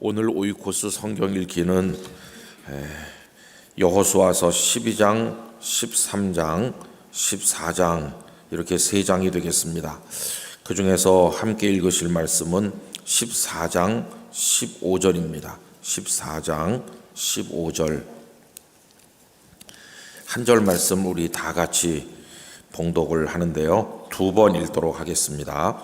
오늘 오이코스 성경 읽기는 여호수아서 12장, 13장, 14장 이렇게 세 장이 되겠습니다. 그 중에서 함께 읽으실 말씀은 14장 15절입니다. 14장 15절 한 절 말씀 우리 다 같이 봉독을 하는데요. 두 번 읽도록 하겠습니다.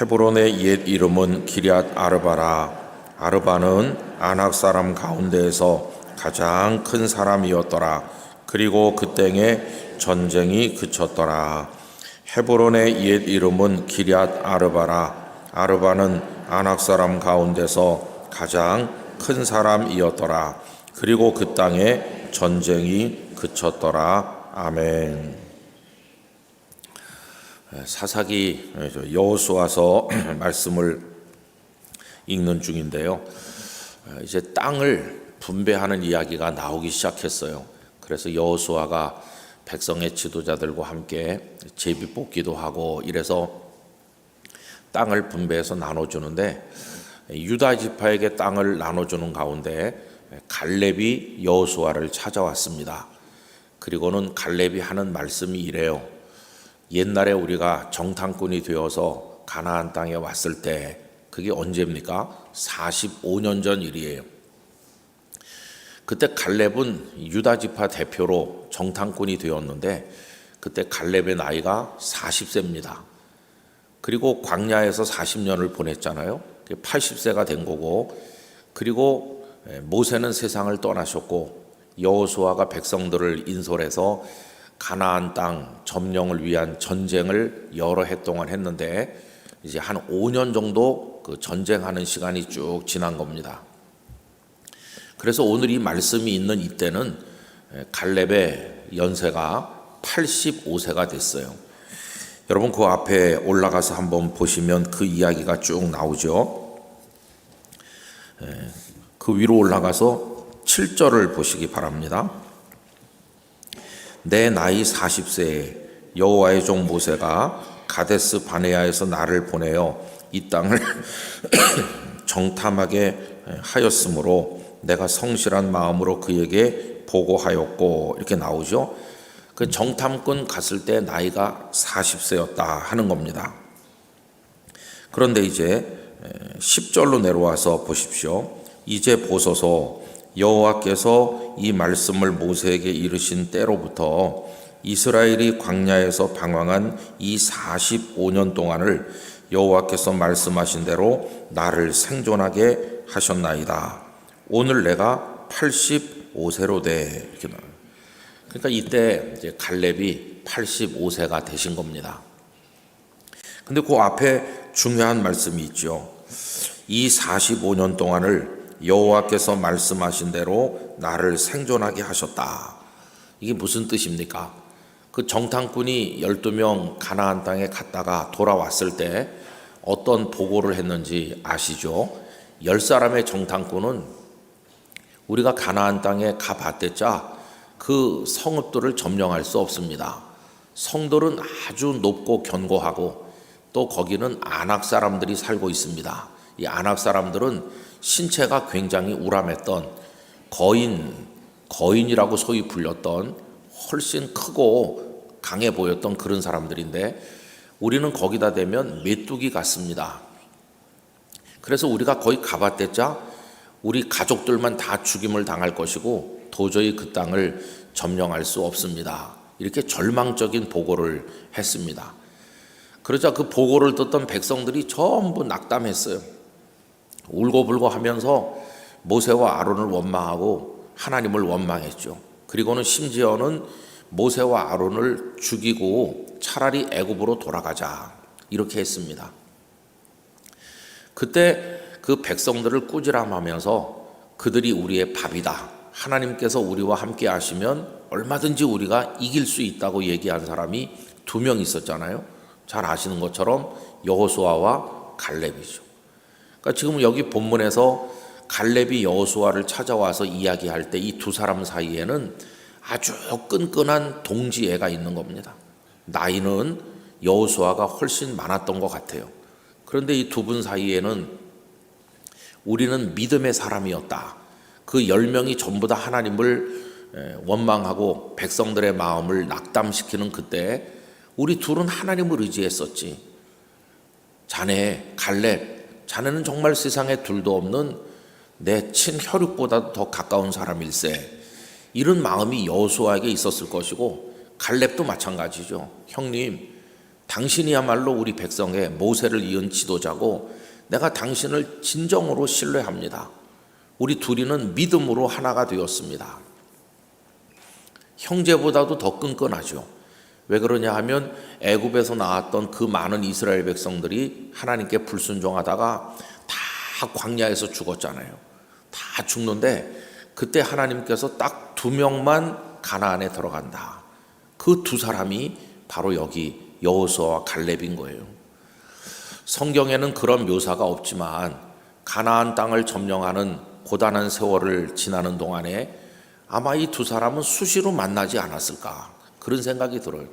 헤브론의 옛 이름은 기럇 아르바라. 아르바는 아낙 사람 가운데에서 가장 큰 사람이었더라. 그리고 그 땅에 전쟁이 그쳤더라. 헤브론의 옛 이름은 기럇 아르바라. 아르바는 아낙 사람 가운데서 가장 큰 사람이었더라. 그리고 그 땅에 전쟁이 그쳤더라. 아멘. 사사기 여호수아서 말씀을 읽는 중인데요. 이제 땅을 분배하는 이야기가 나오기 시작했어요. 그래서 여호수아가 백성의 지도자들과 함께 제비 뽑기도 하고 이래서 땅을 분배해서 나눠주는데 유다 지파에게 땅을 나눠주는 가운데 갈렙이 여호수아를 찾아왔습니다. 그리고는 갈렙이 하는 말씀이 이래요. 옛날에 우리가 정탐꾼이 되어서 가나안 땅에 왔을 때 그게 언제입니까? 45년 전 일이에요. 그때 갈렙은 유다 지파 대표로 정탐꾼이 되었는데 그때 갈렙의 나이가 40세입니다. 그리고 광야에서 40년을 보냈잖아요. 80세가 된 거고, 그리고 모세는 세상을 떠나셨고 여호수아가 백성들을 인솔해서 가나안 땅 점령을 위한 전쟁을 여러 해 동안 했는데 이제 한 5년 정도 그 전쟁하는 시간이 쭉 지난 겁니다. 그래서 오늘 이 말씀이 있는 이때는 갈렙의 연세가 85세가 됐어요. 여러분 그 앞에 올라가서 한번 보시면 그 이야기가 쭉 나오죠. 그 위로 올라가서 7절을 보시기 바랍니다. 내 나이 40세에 여호와의 종 모세가 가데스 바네아에서 나를 보내어 이 땅을 정탐하게 하였으므로 내가 성실한 마음으로 그에게 보고하였고 이렇게 나오죠. 그 정탐꾼 갔을 때 나이가 40세였다 하는 겁니다. 그런데 이제 10절로 내려와서 보십시오. 이제 보소서 여호와께서 이 말씀을 모세에게 이르신 때로부터 이스라엘이 광야에서 방황한 이 45년 동안을 여호와께서 말씀하신 대로 나를 생존하게 하셨나이다. 오늘 내가 85세로 돼. 이렇게 나와요. 그러니까 이때 이제 갈렙이 85세가 되신 겁니다. 근데 그 앞에 중요한 말씀이 있죠. 이 45년 동안을 여호와께서 말씀하신 대로 나를 생존하게 하셨다. 이게 무슨 뜻입니까? 그 정탐꾼이 12명 가나안 땅에 갔다가 돌아왔을 때 어떤 보고를 했는지 아시죠? 10사람의 정탐꾼은 우리가 가나안 땅에 가봤댔자 그 성읍들을 점령할 수 없습니다. 성들은 아주 높고 견고하고 또 거기는 아낙 사람들이 살고 있습니다. 이 아낙 사람들은 신체가 굉장히 우람했던 거인이라고 소위 불렸던 훨씬 크고 강해 보였던 그런 사람들인데 우리는 거기다 대면 메뚜기 같습니다. 그래서 우리가 거기 가봤댔자 우리 가족들만 다 죽임을 당할 것이고 도저히 그 땅을 점령할 수 없습니다. 이렇게 절망적인 보고를 했습니다. 그러자 그 보고를 듣던 백성들이 전부 낙담했어요. 울고불고 하면서 모세와 아론을 원망하고 하나님을 원망했죠. 그리고는 심지어는 모세와 아론을 죽이고 차라리 애굽으로 돌아가자 이렇게 했습니다. 그때 그 백성들을 꾸지람하면서 그들이 우리의 밥이다. 하나님께서 우리와 함께 하시면 얼마든지 우리가 이길 수 있다고 얘기한 사람이 2명 있었잖아요. 잘 아시는 것처럼 여호수아와 갈렙이죠. 그러니까 지금 여기 본문에서 갈렙이 여호수아를 찾아와서 이야기할 때 이 두 사람 사이에는 아주 끈끈한 동지애가 있는 겁니다. 나이는 여호수아가 훨씬 많았던 것 같아요. 그런데 이 두 분 사이에는 우리는 믿음의 사람이었다. 그 10명이 전부 다 하나님을 원망하고 백성들의 마음을 낙담시키는 그때 우리 둘은 하나님을 의지했었지. 자네 갈렙, 자네는 정말 세상에 둘도 없는 내 친혈육보다 더 가까운 사람일세. 이런 마음이 여호수아에게 있었을 것이고 갈렙도 마찬가지죠. 형님, 당신이야말로 우리 백성의 모세를 이은 지도자고 내가 당신을 진정으로 신뢰합니다. 우리 둘이는 믿음으로 하나가 되었습니다. 형제보다도 더 끈끈하죠. 왜 그러냐 하면 애굽에서 나왔던 그 많은 이스라엘 백성들이 하나님께 불순종하다가 다 광야에서 죽었잖아요. 다 죽는데 그때 하나님께서 딱 2명만 가나안에 들어간다. 그 2사람이 바로 여기 여호수아와 갈렙인 거예요. 성경에는 그런 묘사가 없지만 가나안 땅을 점령하는 고단한 세월을 지나는 동안에 아마 이 2사람은 수시로 만나지 않았을까, 그런 생각이 들어요.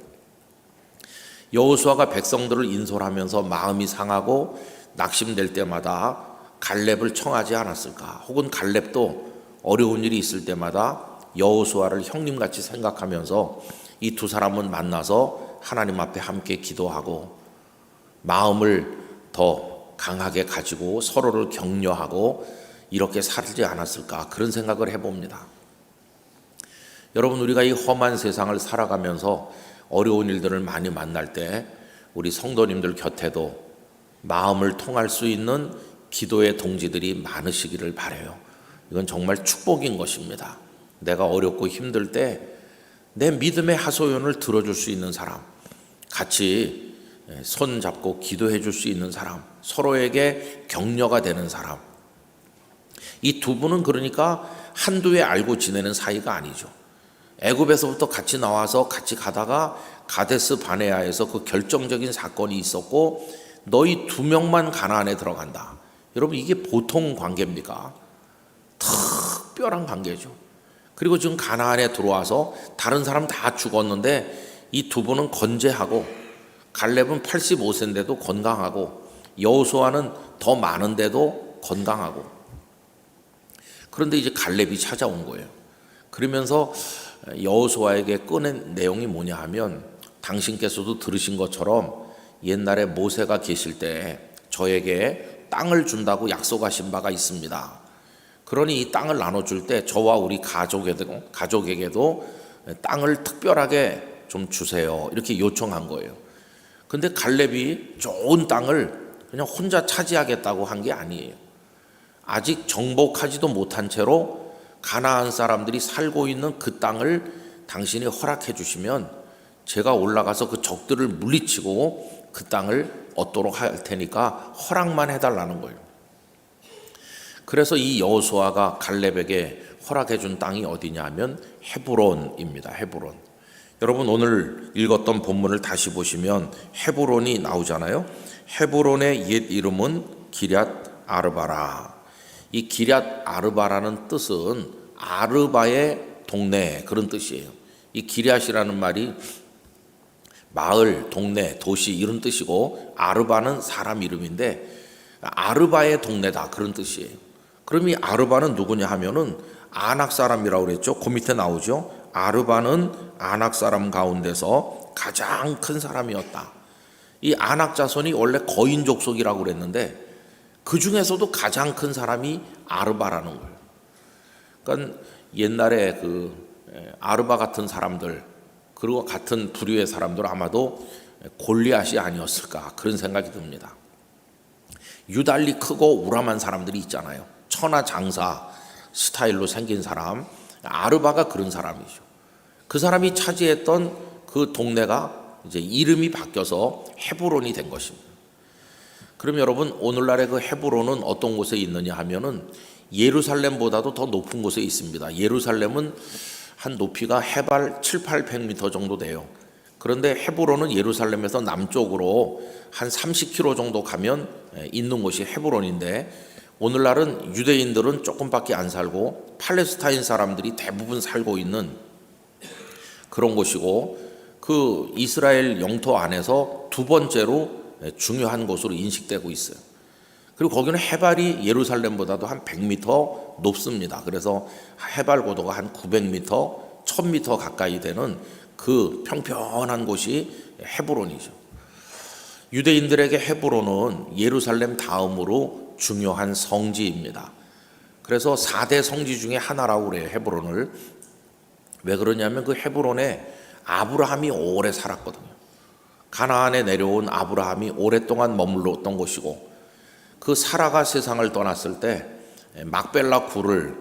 여호수아가 백성들을 인솔하면서 마음이 상하고 낙심될 때마다 갈렙을 청하지 않았을까, 혹은 갈렙도 어려운 일이 있을 때마다 여호수아를 형님같이 생각하면서 이 2사람은 만나서 하나님 앞에 함께 기도하고 마음을 더 강하게 가지고 서로를 격려하고 이렇게 살지 않았을까, 그런 생각을 해봅니다. 여러분, 우리가 이 험한 세상을 살아가면서 어려운 일들을 많이 만날 때 우리 성도님들 곁에도 마음을 통할 수 있는 기도의 동지들이 많으시기를 바라요. 이건 정말 축복인 것입니다. 내가 어렵고 힘들 때 내 믿음의 하소연을 들어줄 수 있는 사람, 같이 손 잡고 기도해 줄 수 있는 사람, 서로에게 격려가 되는 사람. 이 2분은 그러니까 한두 해 알고 지내는 사이가 아니죠. 애굽에서부터 같이 나와서 같이 가다가 가데스 바네아에서 그 결정적인 사건이 있었고 너희 2명만 가나안에 들어간다. 여러분, 이게 보통 관계입니까? 특별한 관계죠. 그리고 지금 가나안에 들어와서 다른 사람 다 죽었는데 이 2분은 건재하고 갈렙은 85세인데도 건강하고 여호수아는 더 많은데도 건강하고. 그런데 이제 갈렙이 찾아온 거예요. 그러면서 여호수아에게 꺼낸 내용이 뭐냐 하면, 당신께서도 들으신 것처럼 옛날에 모세가 계실 때 저에게 땅을 준다고 약속하신 바가 있습니다. 그러니 이 땅을 나눠줄 때 저와 우리 가족에게도 땅을 특별하게 좀 주세요, 이렇게 요청한 거예요. 근데 갈렙이 좋은 땅을 그냥 혼자 차지하겠다고 한 게 아니에요. 아직 정복하지도 못한 채로 가나안 사람들이 살고 있는 그 땅을 당신이 허락해 주시면 제가 올라가서 그 적들을 물리치고 그 땅을 얻도록 할 테니까 허락만 해달라는 거예요. 그래서 이 여호수아가 갈렙에게 허락해 준 땅이 어디냐 하면 헤브론입니다. 헤브론. 여러분, 오늘 읽었던 본문을 다시 보시면 헤브론이 나오잖아요. 헤브론의 옛 이름은 기럇 아르바라. 이 기럇 아르바라는 뜻은 아르바의 동네, 그런 뜻이에요. 이 기럇이라는 말이 마을, 동네, 도시 이런 뜻이고 아르바는 사람 이름인데 아르바의 동네다, 그런 뜻이에요. 그럼 이 아르바는 누구냐 하면은 아낙 사람이라고 그랬죠. 그 밑에 나오죠. 아르바는 아낙 사람 가운데서 가장 큰 사람이었다. 이 아낙 자손이 원래 거인 족속이라고 그랬는데 그 중에서도 가장 큰 사람이 아르바라는 거예요. 그러니까 옛날에 그 아르바 같은 사람들, 그리고 같은 부류의 사람들 아마도 골리앗이 아니었을까, 그런 생각이 듭니다. 유달리 크고 우람한 사람들이 있잖아요. 천하장사 스타일로 생긴 사람, 아르바가 그런 사람이죠. 그 사람이 차지했던 그 동네가 이제 이름이 바뀌어서 헤브론이 된 것입니다. 그럼 여러분, 오늘날의 그 헤브론은 어떤 곳에 있느냐 하면은 예루살렘보다도 더 높은 곳에 있습니다. 예루살렘은 한 높이가 해발 700-800m 정도 돼요. 그런데 헤브론은 예루살렘에서 남쪽으로 한 30km 정도 가면 있는 곳이 헤브론인데, 오늘날은 유대인들은 조금밖에 안 살고 팔레스타인 사람들이 대부분 살고 있는 그런 곳이고, 그 이스라엘 영토 안에서 2번째로 중요한 곳으로 인식되고 있어요. 그리고 거기는 해발이 예루살렘보다도 한 100m 높습니다. 그래서 해발 고도가 한 900m, 1000m 가까이 되는 그 평평한 곳이 헤브론이죠. 유대인들에게 헤브론은 예루살렘 다음으로 중요한 성지입니다. 그래서 4대 성지 중에 하나라고 그래요, 헤브론을. 왜 그러냐면 그 헤브론에 아브라함이 오래 살았거든요. 가나안에 내려온 아브라함이 오랫동안 머물렀던 곳이고, 그 사라가 세상을 떠났을 때 막벨라 굴을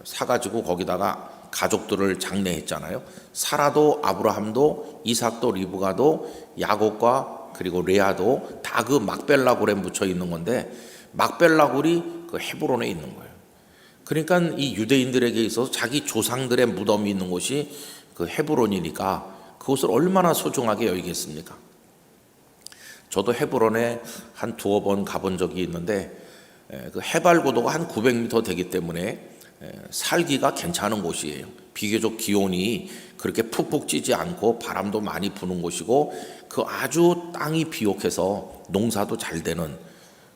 사가지고 거기다가 가족들을 장례했잖아요. 사라도 아브라함도 이삭도 리브가도 야곱과 그리고 레아도 다 그 막벨라 굴에 묻혀 있는 건데, 막벨라 굴이 그 헤브론에 있는 거예요. 그러니까 이 유대인들에게 있어서 자기 조상들의 무덤이 있는 곳이 그 헤브론이니까 그곳을 얼마나 소중하게 여기겠습니까? 저도 헤브론에 한 두어 번 가본 적이 있는데, 그 해발 고도가 한 900m 되기 때문에 살기가 괜찮은 곳이에요. 비교적 기온이 그렇게 푹푹 찌지 않고 바람도 많이 부는 곳이고, 그 아주 땅이 비옥해서 농사도 잘 되는,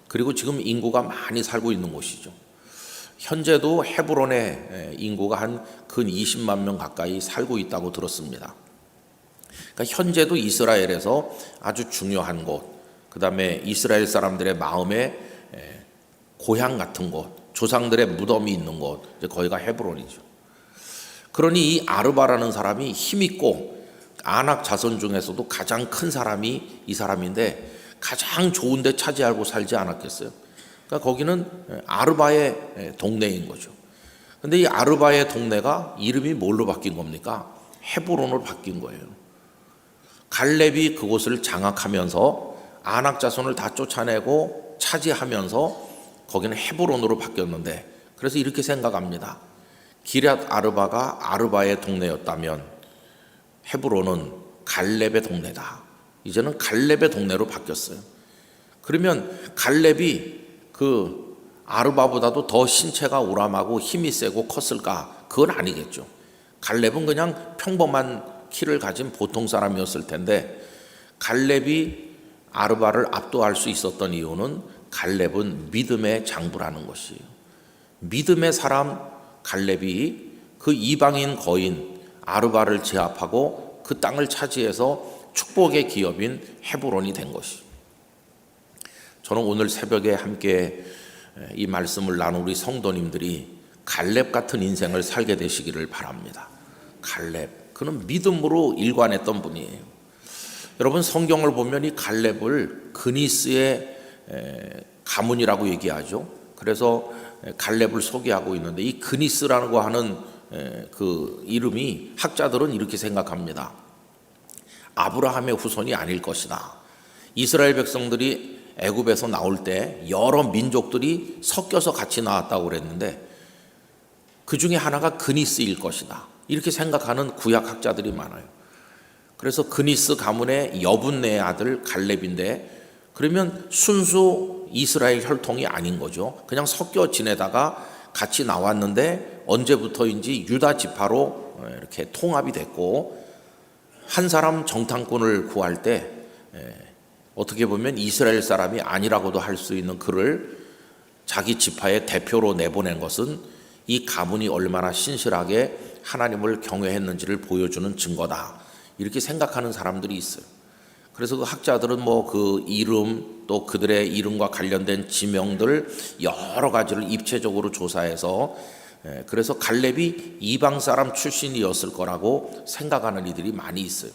그리고 지금 인구가 많이 살고 있는 곳이죠. 현재도 헤브론의 인구가 한 근 20만 명 가까이 살고 있다고 들었습니다. 그러니까 현재도 이스라엘에서 아주 중요한 곳, 그 다음에 이스라엘 사람들의 마음의 고향 같은 곳, 조상들의 무덤이 있는 곳, 거기가 헤브론이죠. 그러니 이 아르바라는 사람이 힘있고 아낙 자손 중에서도 가장 큰 사람이 이 사람인데, 가장 좋은 데 차지하고 살지 않았겠어요? 그러니까 거기는 아르바의 동네인 거죠. 근데 이 아르바의 동네가 이름이 뭘로 바뀐 겁니까? 헤브론으로 바뀐 거예요. 갈렙이 그곳을 장악하면서 아낙 자손을 다 쫓아내고 차지하면서 거기는 헤브론으로 바뀌었는데, 그래서 이렇게 생각합니다. 기럇 아르바가 아르바의 동네였다면 헤브론은 갈렙의 동네다. 이제는 갈렙의 동네로 바뀌었어요. 그러면 갈렙이 그 아르바보다도 더 신체가 우람하고 힘이 세고 컸을까? 그건 아니겠죠. 갈렙은 그냥 평범한 키를 가진 보통 사람이었을 텐데, 갈렙이 아르바를 압도할 수 있었던 이유는 갈렙은 믿음의 장부라는 것이에요. 믿음의 사람 갈렙이 그 이방인 거인 아르바를 제압하고 그 땅을 차지해서 축복의 기업인 헤브론이 된 것이죠. 저는 오늘 새벽에 함께 이 말씀을 나눈 우리 성도님들이 갈렙 같은 인생을 살게 되시기를 바랍니다. 갈렙, 그는 믿음으로 일관했던 분이에요. 여러분, 성경을 보면 이 갈렙을 그니스의 가문이라고 얘기하죠. 그래서 갈렙을 소개하고 있는데, 이 그니스라고 하는 그 이름이 학자들은 이렇게 생각합니다. 아브라함의 후손이 아닐 것이다. 이스라엘 백성들이 애굽에서 나올 때 여러 민족들이 섞여서 같이 나왔다고 그랬는데, 그 중에 하나가 그니스일 것이다. 이렇게 생각하는 구약학자들이 많아요. 그래서 그니스 가문의 여분네의 아들 갈렙인데, 그러면 순수 이스라엘 혈통이 아닌 거죠. 그냥 섞여 지내다가 같이 나왔는데 언제부터인지 유다 지파로 이렇게 통합이 됐고, 한 사람 정탐꾼을 구할 때 어떻게 보면 이스라엘 사람이 아니라고도 할 수 있는 그를 자기 지파의 대표로 내보낸 것은 이 가문이 얼마나 신실하게 하나님을 경외했는지를 보여주는 증거다. 이렇게 생각하는 사람들이 있어요. 그래서 그 학자들은 뭐 그 이름, 또 그들의 이름과 관련된 지명들 여러 가지를 입체적으로 조사해서, 그래서 갈렙이 이방 사람 출신이었을 거라고 생각하는 이들이 많이 있어요.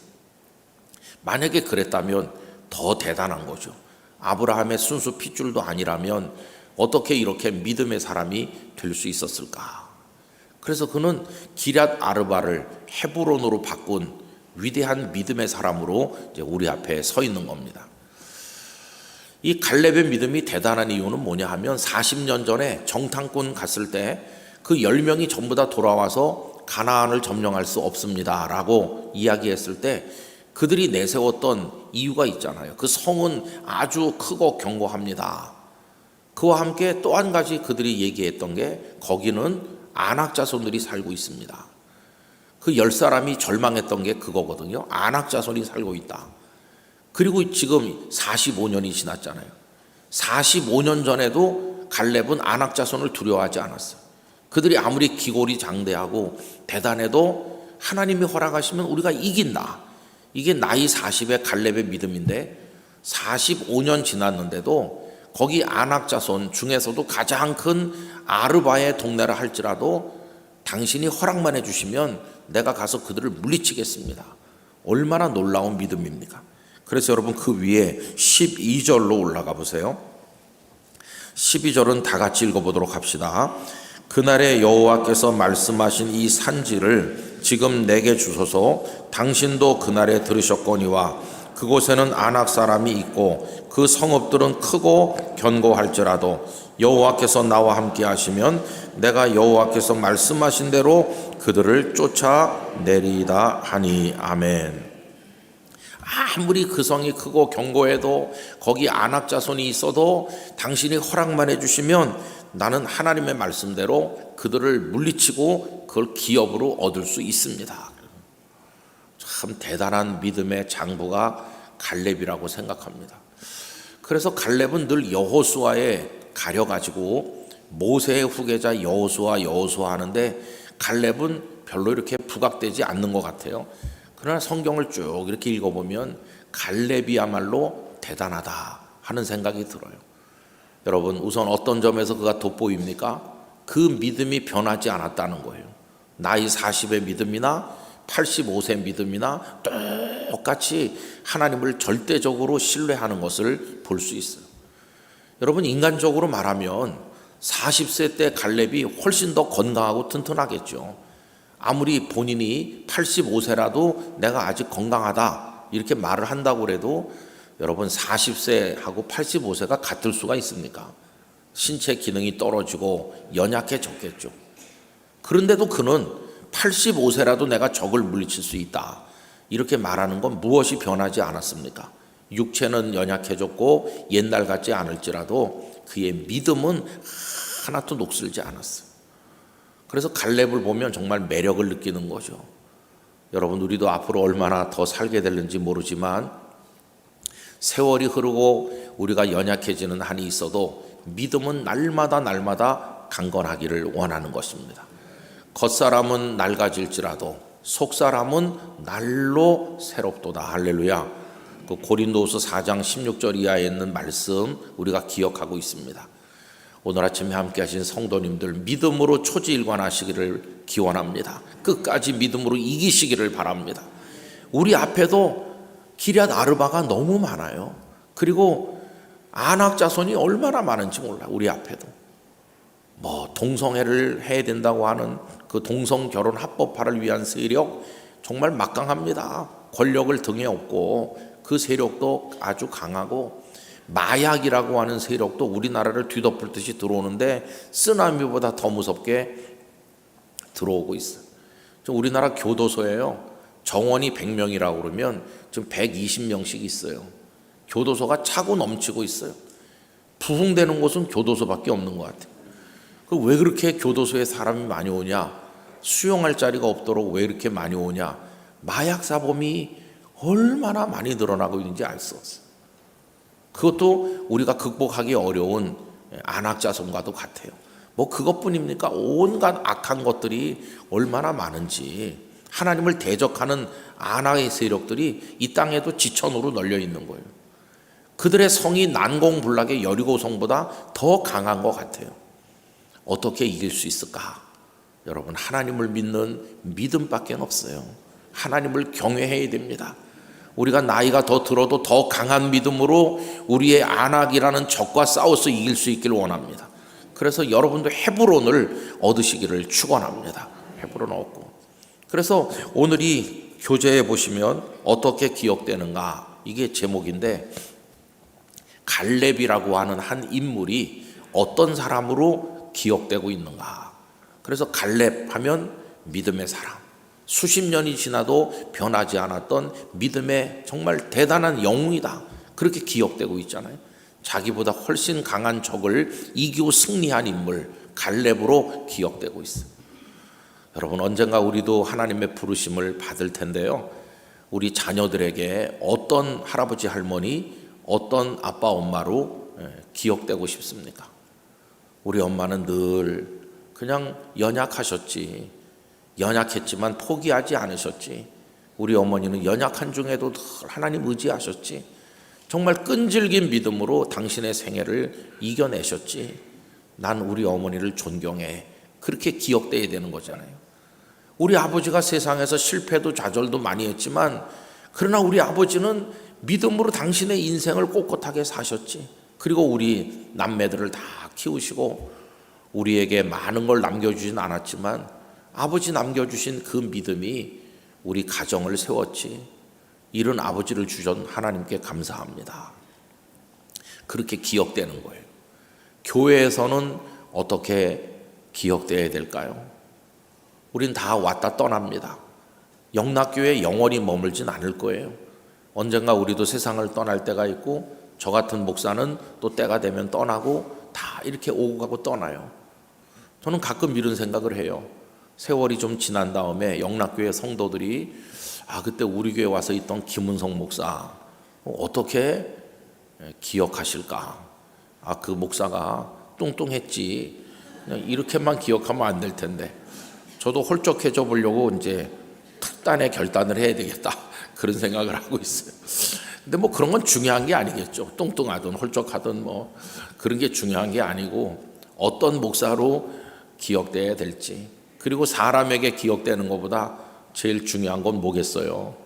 만약에 그랬다면 더 대단한 거죠. 아브라함의 순수 핏줄도 아니라면 어떻게 이렇게 믿음의 사람이 될 수 있었을까? 그래서 그는 기럇 아르바를 헤브론으로 바꾼 위대한 믿음의 사람으로 이제 우리 앞에 서 있는 겁니다. 이 갈렙의 믿음이 대단한 이유는 뭐냐 하면, 40년 전에 정탐꾼 갔을 때 그 10명이 전부 다 돌아와서 가나안을 점령할 수 없습니다 라고 이야기했을 때 그들이 내세웠던 이유가 있잖아요. 그 성은 아주 크고 견고합니다. 그와 함께 또 한 가지 그들이 얘기했던 게, 거기는 아낙 자손들이 살고 있습니다. 그 10사람이 절망했던 게 그거거든요. 아낙 자손이 살고 있다. 그리고 지금 45년이 지났잖아요. 45년 전에도 갈렙은 아낙 자손을 두려워하지 않았어요. 그들이 아무리 기골이 장대하고 대단해도 하나님이 허락하시면 우리가 이긴다. 이게 나이 40의 갈렙의 믿음인데 45년 지났는데도 거기 아낙 자손 중에서도 가장 큰 아르바의 동네라 할지라도 당신이 허락만 해주시면 내가 가서 그들을 물리치겠습니다. 얼마나 놀라운 믿음입니까? 그래서 여러분 그 위에 12절로 올라가 보세요. 12절은 다 같이 읽어보도록 합시다. 그날에 여호와께서 말씀하신 이 산지를 지금 내게 주소서. 당신도 그날에 들으셨거니와 그곳에는 아낙 사람이 있고 그 성읍들은 크고 견고할지라도 여호와께서 나와 함께 하시면 내가 여호와께서 말씀하신 대로 그들을 쫓아내리다 하니. 아멘. 아무리 그 성이 크고 견고해도 거기 아낙 자손이 있어도 당신이 허락만 해주시면 나는 하나님의 말씀대로 그들을 물리치고 그걸 기업으로 얻을 수 있습니다. 참 대단한 믿음의 장부가 갈렙이라고 생각합니다. 그래서 갈렙은 늘 여호수아에 가려가지고 모세의 후계자 여호수아 하는데 갈렙은 별로 이렇게 부각되지 않는 것 같아요. 그러나 성경을 쭉 이렇게 읽어보면 갈렙이야말로 대단하다 하는 생각이 들어요. 여러분 우선 어떤 점에서 그가 돋보입니까? 그 믿음이 변하지 않았다는 거예요. 나이 40의 믿음이나 85세 믿음이나 똑같이 하나님을 절대적으로 신뢰하는 것을 볼 수 있어요. 여러분 인간적으로 말하면 40세 때 갈렙이 훨씬 더 건강하고 튼튼하겠죠. 아무리 본인이 85세라도 내가 아직 건강하다 이렇게 말을 한다고 해도 여러분 40세하고 85세가 같을 수가 있습니까? 신체 기능이 떨어지고 연약해졌겠죠. 그런데도 그는 85세라도 내가 적을 물리칠 수 있다 이렇게 말하는 건 무엇이 변하지 않았습니까? 육체는 연약해졌고 옛날 같지 않을지라도 그의 믿음은 하나도 녹슬지 않았어요. 그래서 갈렙을 보면 정말 매력을 느끼는 거죠. 여러분 우리도 앞으로 얼마나 더 살게 될는지 모르지만 세월이 흐르고 우리가 연약해지는 한이 있어도 믿음은 날마다 강건하기를 원하는 것입니다. 겉사람은 낡아질지라도 속사람은 날로 새롭도다. 할렐루야. 그 고린도후서 4장 16절 이하에 있는 말씀 우리가 기억하고 있습니다. 오늘 아침에 함께 하신 성도님들 믿음으로 초지일관하시기를 기원합니다. 끝까지 믿음으로 이기시기를 바랍니다. 우리 앞에도 기럇 아르바가 너무 많아요. 그리고 아낙 자손이 얼마나 많은지 몰라. 우리 앞에도 동성애를 해야 된다고 하는 그 동성 결혼 합법화를 위한 세력 정말 막강합니다. 권력을 등에 업고 그 세력도 아주 강하고 마약이라고 하는 세력도 우리나라를 뒤덮을 듯이 들어오는데 쓰나미보다 더 무섭게 들어오고 있어요. 우리나라 교도소에요. 정원이 100명이라고 그러면 지금 120명씩 있어요. 교도소가 차고 넘치고 있어요. 부흥되는 곳은 교도소밖에 없는 것 같아요. 왜 그렇게 교도소에 사람이 많이 오냐? 수용할 자리가 없도록 왜 이렇게 많이 오냐? 마약 사범이 얼마나 많이 늘어나고 있는지 알 수 없어요. 그것도 우리가 극복하기 어려운 아낙 자손과도 같아요. 그것뿐입니까? 온갖 악한 것들이 얼마나 많은지 하나님을 대적하는 아낙의 세력들이 이 땅에도 지천으로 널려 있는 거예요. 그들의 성이 난공불락의 여리고 성보다 더 강한 것 같아요. 어떻게 이길 수 있을까? 여러분 하나님을 믿는 믿음밖에 없어요. 하나님을 경외해야 됩니다. 우리가 나이가 더 들어도 더 강한 믿음으로 우리의 아낙이라는 적과 싸워서 이길 수 있기를 원합니다. 그래서 여러분도 헤브론을 얻으시기를 축원합니다. 헤브론 얻고. 그래서 오늘 이 교재에 보시면 어떻게 기억되는가 이게 제목인데 갈렙이라고 하는 한 인물이 어떤 사람으로 기억되고 있는가. 그래서 갈렙 하면 믿음의 사람. 수십 년이 지나도 변하지 않았던 믿음의 정말 대단한 영웅이다. 그렇게 기억되고 있잖아요. 자기보다 훨씬 강한 적을 이기고 승리한 인물 갈렙으로 기억되고 있어요. 여러분 언젠가 우리도 하나님의 부르심을 받을 텐데요. 우리 자녀들에게 어떤 할아버지 할머니, 어떤 아빠 엄마로 기억되고 싶습니까? 우리 엄마는 늘 그냥 연약하셨지. 연약했지만 포기하지 않으셨지. 우리 어머니는 연약한 중에도 늘 하나님 의지하셨지. 정말 끈질긴 믿음으로 당신의 생애를 이겨내셨지. 난 우리 어머니를 존경해. 그렇게 기억돼야 되는 거잖아요. 우리 아버지가 세상에서 실패도 좌절도 많이 했지만 그러나 우리 아버지는 믿음으로 당신의 인생을 꼿꼿하게 사셨지. 그리고 우리 남매들을 다 키우시고 우리에게 많은 걸 남겨주진 않았지만 아버지 남겨주신 그 믿음이 우리 가정을 세웠지. 이런 아버지를 주신 하나님께 감사합니다. 그렇게 기억되는 거예요. 교회에서는 어떻게 기억되어야 될까요? 우린 다 왔다 떠납니다. 영락교회에 영원히 머물진 않을 거예요. 언젠가 우리도 세상을 떠날 때가 있고 저 같은 목사는 또 때가 되면 떠나고 다 이렇게 오고 가고 떠나요. 저는 가끔 이런 생각을 해요. 세월이 좀 지난 다음에 영락교회 성도들이 그때 우리 교회 와서 있던 김은성 목사 어떻게 기억하실까? 그 목사가 뚱뚱했지. 그냥 이렇게만 기억하면 안 될 텐데 저도 홀쭉해져 보려고 이제 특단의 결단을 해야 되겠다. 그런 생각을 하고 있어요. 근데 뭐 그런 건 중요한 게 아니겠죠. 뚱뚱하든 홀쭉하든 뭐 그런 게 중요한 게 아니고 어떤 목사로 기억돼야 될지, 그리고 사람에게 기억되는 것보다 제일 중요한 건 뭐겠어요?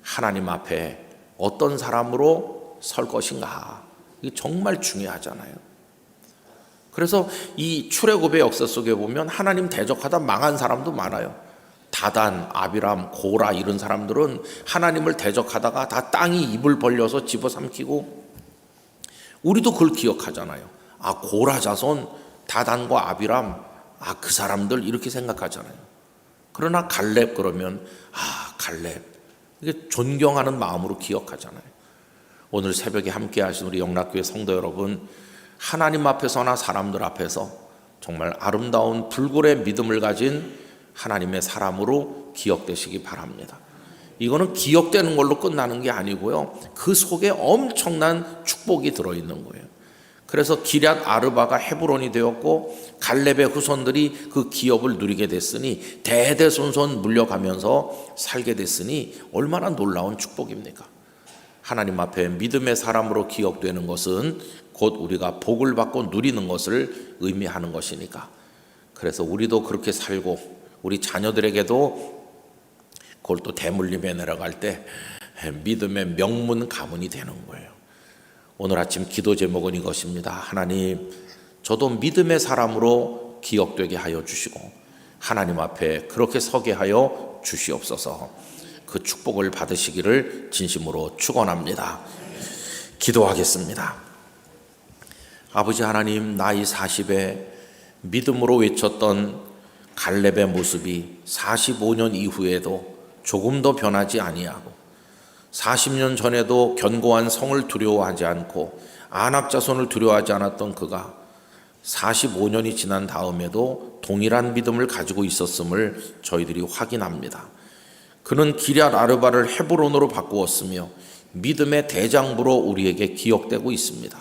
하나님 앞에 어떤 사람으로 설 것인가. 이게 정말 중요하잖아요. 그래서 이 출애굽의 역사 속에 보면 하나님 대적하다 망한 사람도 많아요. 다단, 아비람, 고라 이런 사람들은 하나님을 대적하다가 다 땅이 입을 벌려서 집어삼키고, 우리도 그걸 기억하잖아요. 고라 자손, 다단과 아비람, 그 사람들 이렇게 생각하잖아요. 그러나 갈렙 그러면 갈렙, 이게 존경하는 마음으로 기억하잖아요. 오늘 새벽에 함께 하신 우리 영락교회 성도 여러분, 하나님 앞에서나 사람들 앞에서 정말 아름다운 불굴의 믿음을 가진 하나님의 사람으로 기억되시기 바랍니다. 이거는 기억되는 걸로 끝나는 게 아니고요, 그 속에 엄청난 축복이 들어있는 거예요. 그래서 기럇 아르바가 헤브론이 되었고 갈렙의 후손들이 그 기업을 누리게 됐으니 대대손손 물려가면서 살게 됐으니 얼마나 놀라운 축복입니까? 하나님 앞에 믿음의 사람으로 기억되는 것은 곧 우리가 복을 받고 누리는 것을 의미하는 것이니까, 그래서 우리도 그렇게 살고 우리 자녀들에게도 그걸 또 대물림에 내려갈 때 믿음의 명문 가문이 되는 거예요. 오늘 아침 기도 제목은 이것입니다. 하나님, 저도 믿음의 사람으로 기억되게 하여 주시고 하나님 앞에 그렇게 서게 하여 주시옵소서. 그 축복을 받으시기를 진심으로 축원합니다. 기도하겠습니다. 아버지 하나님, 나이 40에 믿음으로 외쳤던 갈렙의 모습이 45년 이후에도 조금 더 변하지 아니하고 40년 전에도 견고한 성을 두려워하지 않고 안악 자손을 두려워하지 않았던 그가 45년이 지난 다음에도 동일한 믿음을 가지고 있었음을 저희들이 확인합니다. 그는 기럇 아르바를 헤브론으로 바꾸었으며 믿음의 대장부로 우리에게 기억되고 있습니다.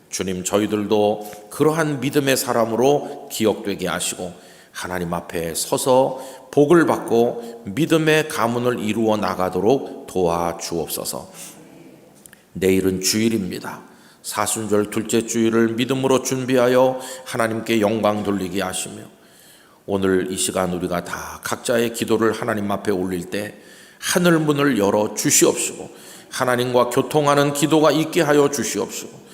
주님, 저희들도 그러한 믿음의 사람으로 기억되게 하시고 하나님 앞에 서서 복을 받고 믿음의 가문을 이루어 나가도록 도와주옵소서. 내일은 주일입니다. 사순절 둘째 주일을 믿음으로 준비하여 하나님께 영광 돌리게 하시며, 오늘 이 시간 우리가 다 각자의 기도를 하나님 앞에 올릴 때 하늘 문을 열어 주시옵시고 하나님과 교통하는 기도가 있게 하여 주시옵시고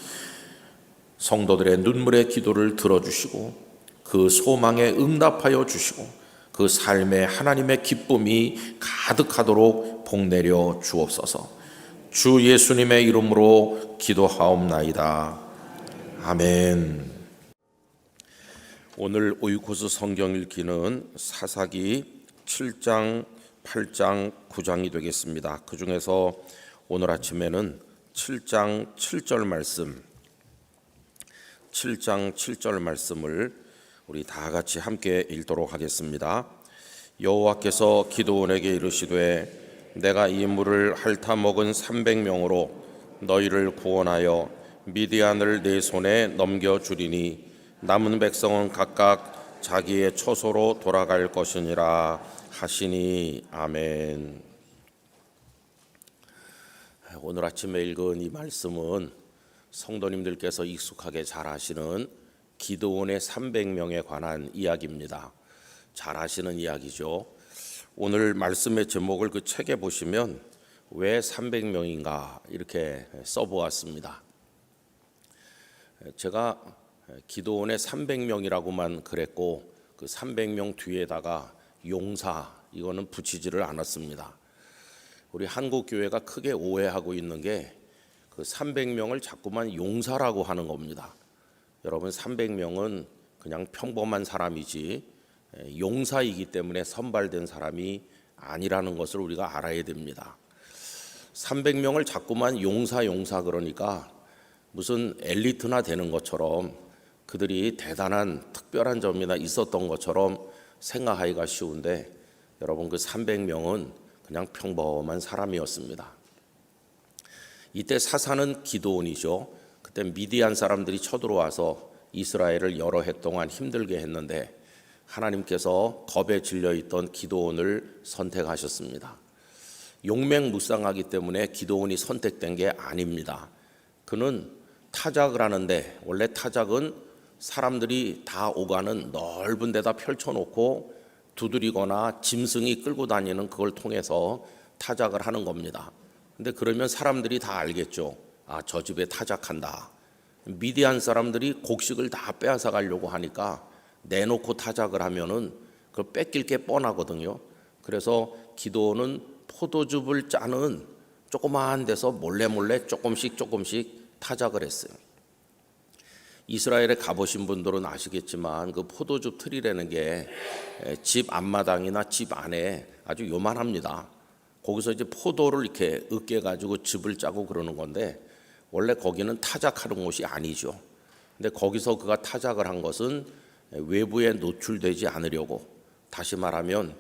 성도들의 눈물의 기도를 들어주시고 그 소망에 응답하여 주시고 그 삶에 하나님의 기쁨이 가득하도록 복내려 주옵소서. 주 예수님의 이름으로 기도하옵나이다. 아멘. 오늘 오이코스 성경 읽기는 사사기 7장, 8장, 9장이 되겠습니다. 그 중에서 오늘 아침에는 7장 7절 말씀을 우리 다 같이 함께 읽도록 하겠습니다. 여호와께서 기드온에게 이르시되 내가 이 물을 핥아 먹은 300명으로 너희를 구원하여 미디안을 내 손에 넘겨주리니 남은 백성은 각각 자기의 처소로 돌아갈 것이니라 하시니. 아멘. 오늘 아침에 읽은 이 말씀은 성도님들께서 익숙하게 잘 아시는 기드온의 300명에 관한 이야기입니다. 잘 아시는 이야기죠. 오늘 말씀의 제목을 그 책에 보시면 왜 300명인가 이렇게 써보았습니다. 제가 기드온의 300명이라고만 그랬고 그 300명 뒤에다가 용사 이거는 붙이지를 않았습니다. 우리 한국 교회가 크게 오해하고 있는 게 그 300명을 자꾸만 용사라고 하는 겁니다. 여러분 300명은 그냥 평범한 사람이지 용사이기 때문에 선발된 사람이 아니라는 것을 우리가 알아야 됩니다. 300명을 자꾸만 용사 그러니까 무슨 엘리트나 되는 것처럼 그들이 대단한 특별한 점이나 있었던 것처럼 생각하기가 쉬운데 여러분 그 300명은 그냥 평범한 사람이었습니다. 이때 사사는 기드온이죠. 그때 미디안 사람들이 쳐들어와서 이스라엘을 여러 해 동안 힘들게 했는데 하나님께서 겁에 질려있던 기드온을 선택하셨습니다. 용맹무쌍하기 때문에 기드온이 선택된 게 아닙니다. 그는 타작을 하는데 원래 타작은 사람들이 다 오가는 넓은 데다 펼쳐놓고 두드리거나 짐승이 끌고 다니는 그걸 통해서 타작을 하는 겁니다. 근데 그러면 사람들이 다 알겠죠. 아, 저 집에 타작한다. 미디안 사람들이 곡식을 다 빼앗아 가려고 하니까 내놓고 타작을 하면은 그걸 뺏길 게 뻔하거든요. 그래서 기드온은 포도즙을 짜는 조그마한 데서 몰래 조금씩 타작을 했어요. 이스라엘에 가보신 분들은 아시겠지만 그 포도즙 틀이라는 게 집 앞마당이나 집 안에 아주 요만합니다. 거기서 이제 포도를 이렇게 으깨 가지고 즙을 짜고 그러는 건데 원래 거기는 타작하는 곳이 아니죠. 근데 거기서 그가 타작을 한 것은 외부에 노출되지 않으려고, 다시 말하면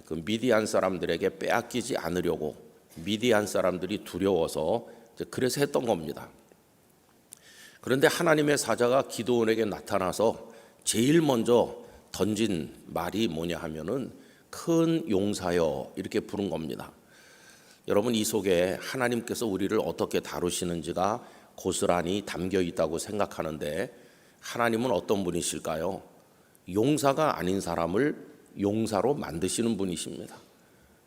그 미디안 사람들에게 빼앗기지 않으려고, 미디안 사람들이 두려워서 그래서 했던 겁니다. 그런데 하나님의 사자가 기드온에게 나타나서 제일 먼저 던진 말이 뭐냐 하면은 큰 용사여 이렇게 부른 겁니다. 여러분 이 속에 하나님께서 우리를 어떻게 다루시는지가 고스란히 담겨 있다고 생각하는데 하나님은 어떤 분이실까요? 용사가 아닌 사람을 용사로 만드시는 분이십니다.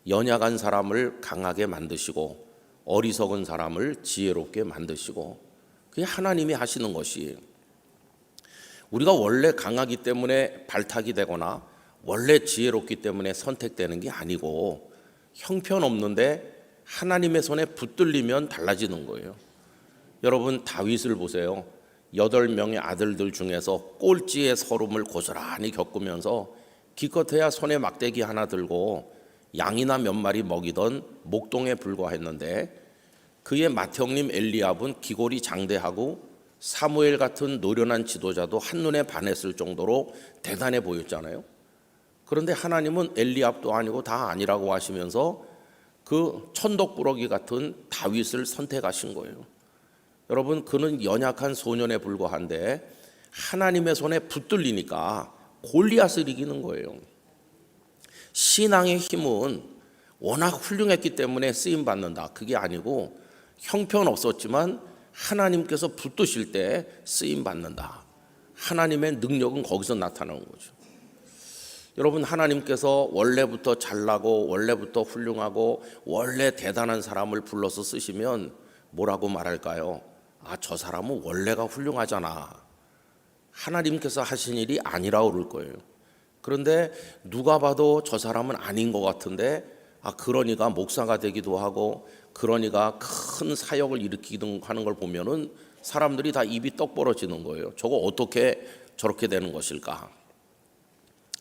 연약한 사람을 강하게 만드시고 어리석은 사람을 지혜롭게 만드시고 그게 하나님이 하시는 것이에요. 우리가 원래 강하기 때문에 발탁이 되거나 원래 지혜롭기 때문에 선택되는 게 아니고 형편없는데 하나님의 손에 붙들리면 달라지는 거예요. 여러분 다윗을 보세요. 8명의 아들들 중에서 꼴찌의 서름을 고스란히 겪으면서 기껏해야 손에 막대기 하나 들고 양이나 몇 마리 먹이던 목동에 불과했는데 그의 맏형님 엘리압은 기골이 장대하고 사무엘 같은 노련한 지도자도 한눈에 반했을 정도로 대단해 보였잖아요. 그런데 하나님은 엘리압도 아니고 다 아니라고 하시면서 그 천덕꾸러기 같은 다윗을 선택하신 거예요. 여러분 그는 연약한 소년에 불과한데 하나님의 손에 붙들리니까 골리앗을 이기는 거예요. 신앙의 힘은 워낙 훌륭했기 때문에 쓰임받는다. 그게 아니고 형편없었지만 하나님께서 붙드실 때 쓰임받는다. 하나님의 능력은 거기서 나타나는 거죠. 여러분 하나님께서 원래부터 잘나고 원래부터 훌륭하고 원래 대단한 사람을 불러서 쓰시면 뭐라고 말할까요? 아, 저 사람은 원래가 훌륭하잖아. 하나님께서 하신 일이 아니라고 그럴 거예요. 그런데 누가 봐도 저 사람은 아닌 것 같은데 아, 그러니까 목사가 되기도 하고 그러니까 큰 사역을 일으키기도 하는 걸 보면은 사람들이 다 입이 떡 벌어지는 거예요. 저거 어떻게 저렇게 되는 것일까?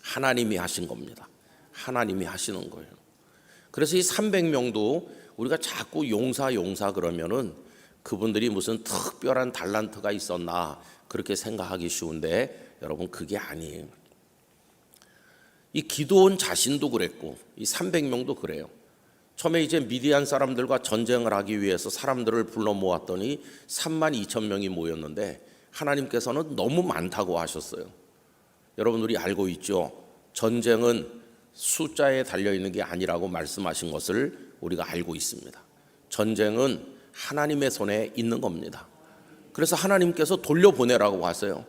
하나님이 하신 겁니다. 하나님이 하시는 거예요. 그래서 이 300명도 우리가 자꾸 용사 그러면은 그분들이 무슨 특별한 달란트가 있었나 그렇게 생각하기 쉬운데 여러분 그게 아니에요. 이 기드온 자신도 그랬고 이 300명도 그래요. 처음에 이제 미디안 사람들과 전쟁을 하기 위해서 사람들을 불러 모았더니 3만 2천 명이 모였는데 하나님께서는 너무 많다고 하셨어요. 여러분 우리 알고 있죠? 전쟁은 숫자에 달려있는 게 아니라고 말씀하신 것을 우리가 알고 있습니다. 전쟁은 하나님의 손에 있는 겁니다. 그래서 하나님께서 돌려보내라고 하세요.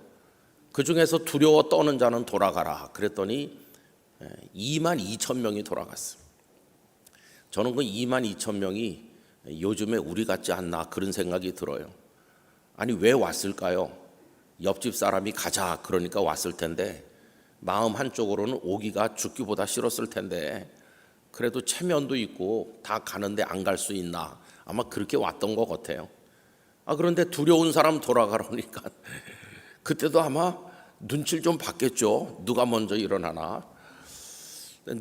그 중에서 두려워 떠는 자는 돌아가라. 그랬더니 2만 2천 명이 돌아갔어요. 저는 그 2만 2천 명이 요즘에 우리 같지 않나 그런 생각이 들어요. 아니 왜 왔을까요? 옆집 사람이 가자 그러니까 왔을 텐데 마음 한쪽으로는 오기가 죽기보다 싫었을 텐데 그래도 체면도 있고 다 가는데 안 갈 수 있나 아마 그렇게 왔던 것 같아요. 그런데 두려운 사람 돌아가라니까 그때도 아마 눈치를 좀 봤겠죠. 누가 먼저 일어나나.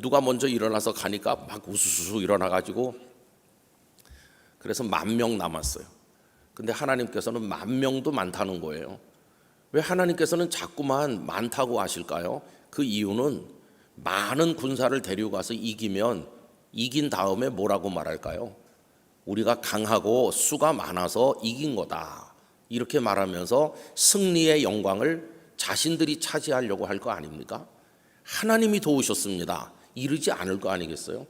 누가 먼저 일어나서 가니까 막 우수수 일어나가지고 그래서 10,000명 남았어요. 근데 하나님께서는 10,000명도 많다는 거예요. 왜 하나님께서는 자꾸만 많다고 하실까요? 그 이유는 많은 군사를 데리고 가서 이기면 이긴 다음에 뭐라고 말할까요? 우리가 강하고 수가 많아서 이긴 거다. 이렇게 말하면서 승리의 영광을 자신들이 차지하려고 할 거 아닙니까? 하나님이 도우셨습니다. 이르지 않을 거 아니겠어요?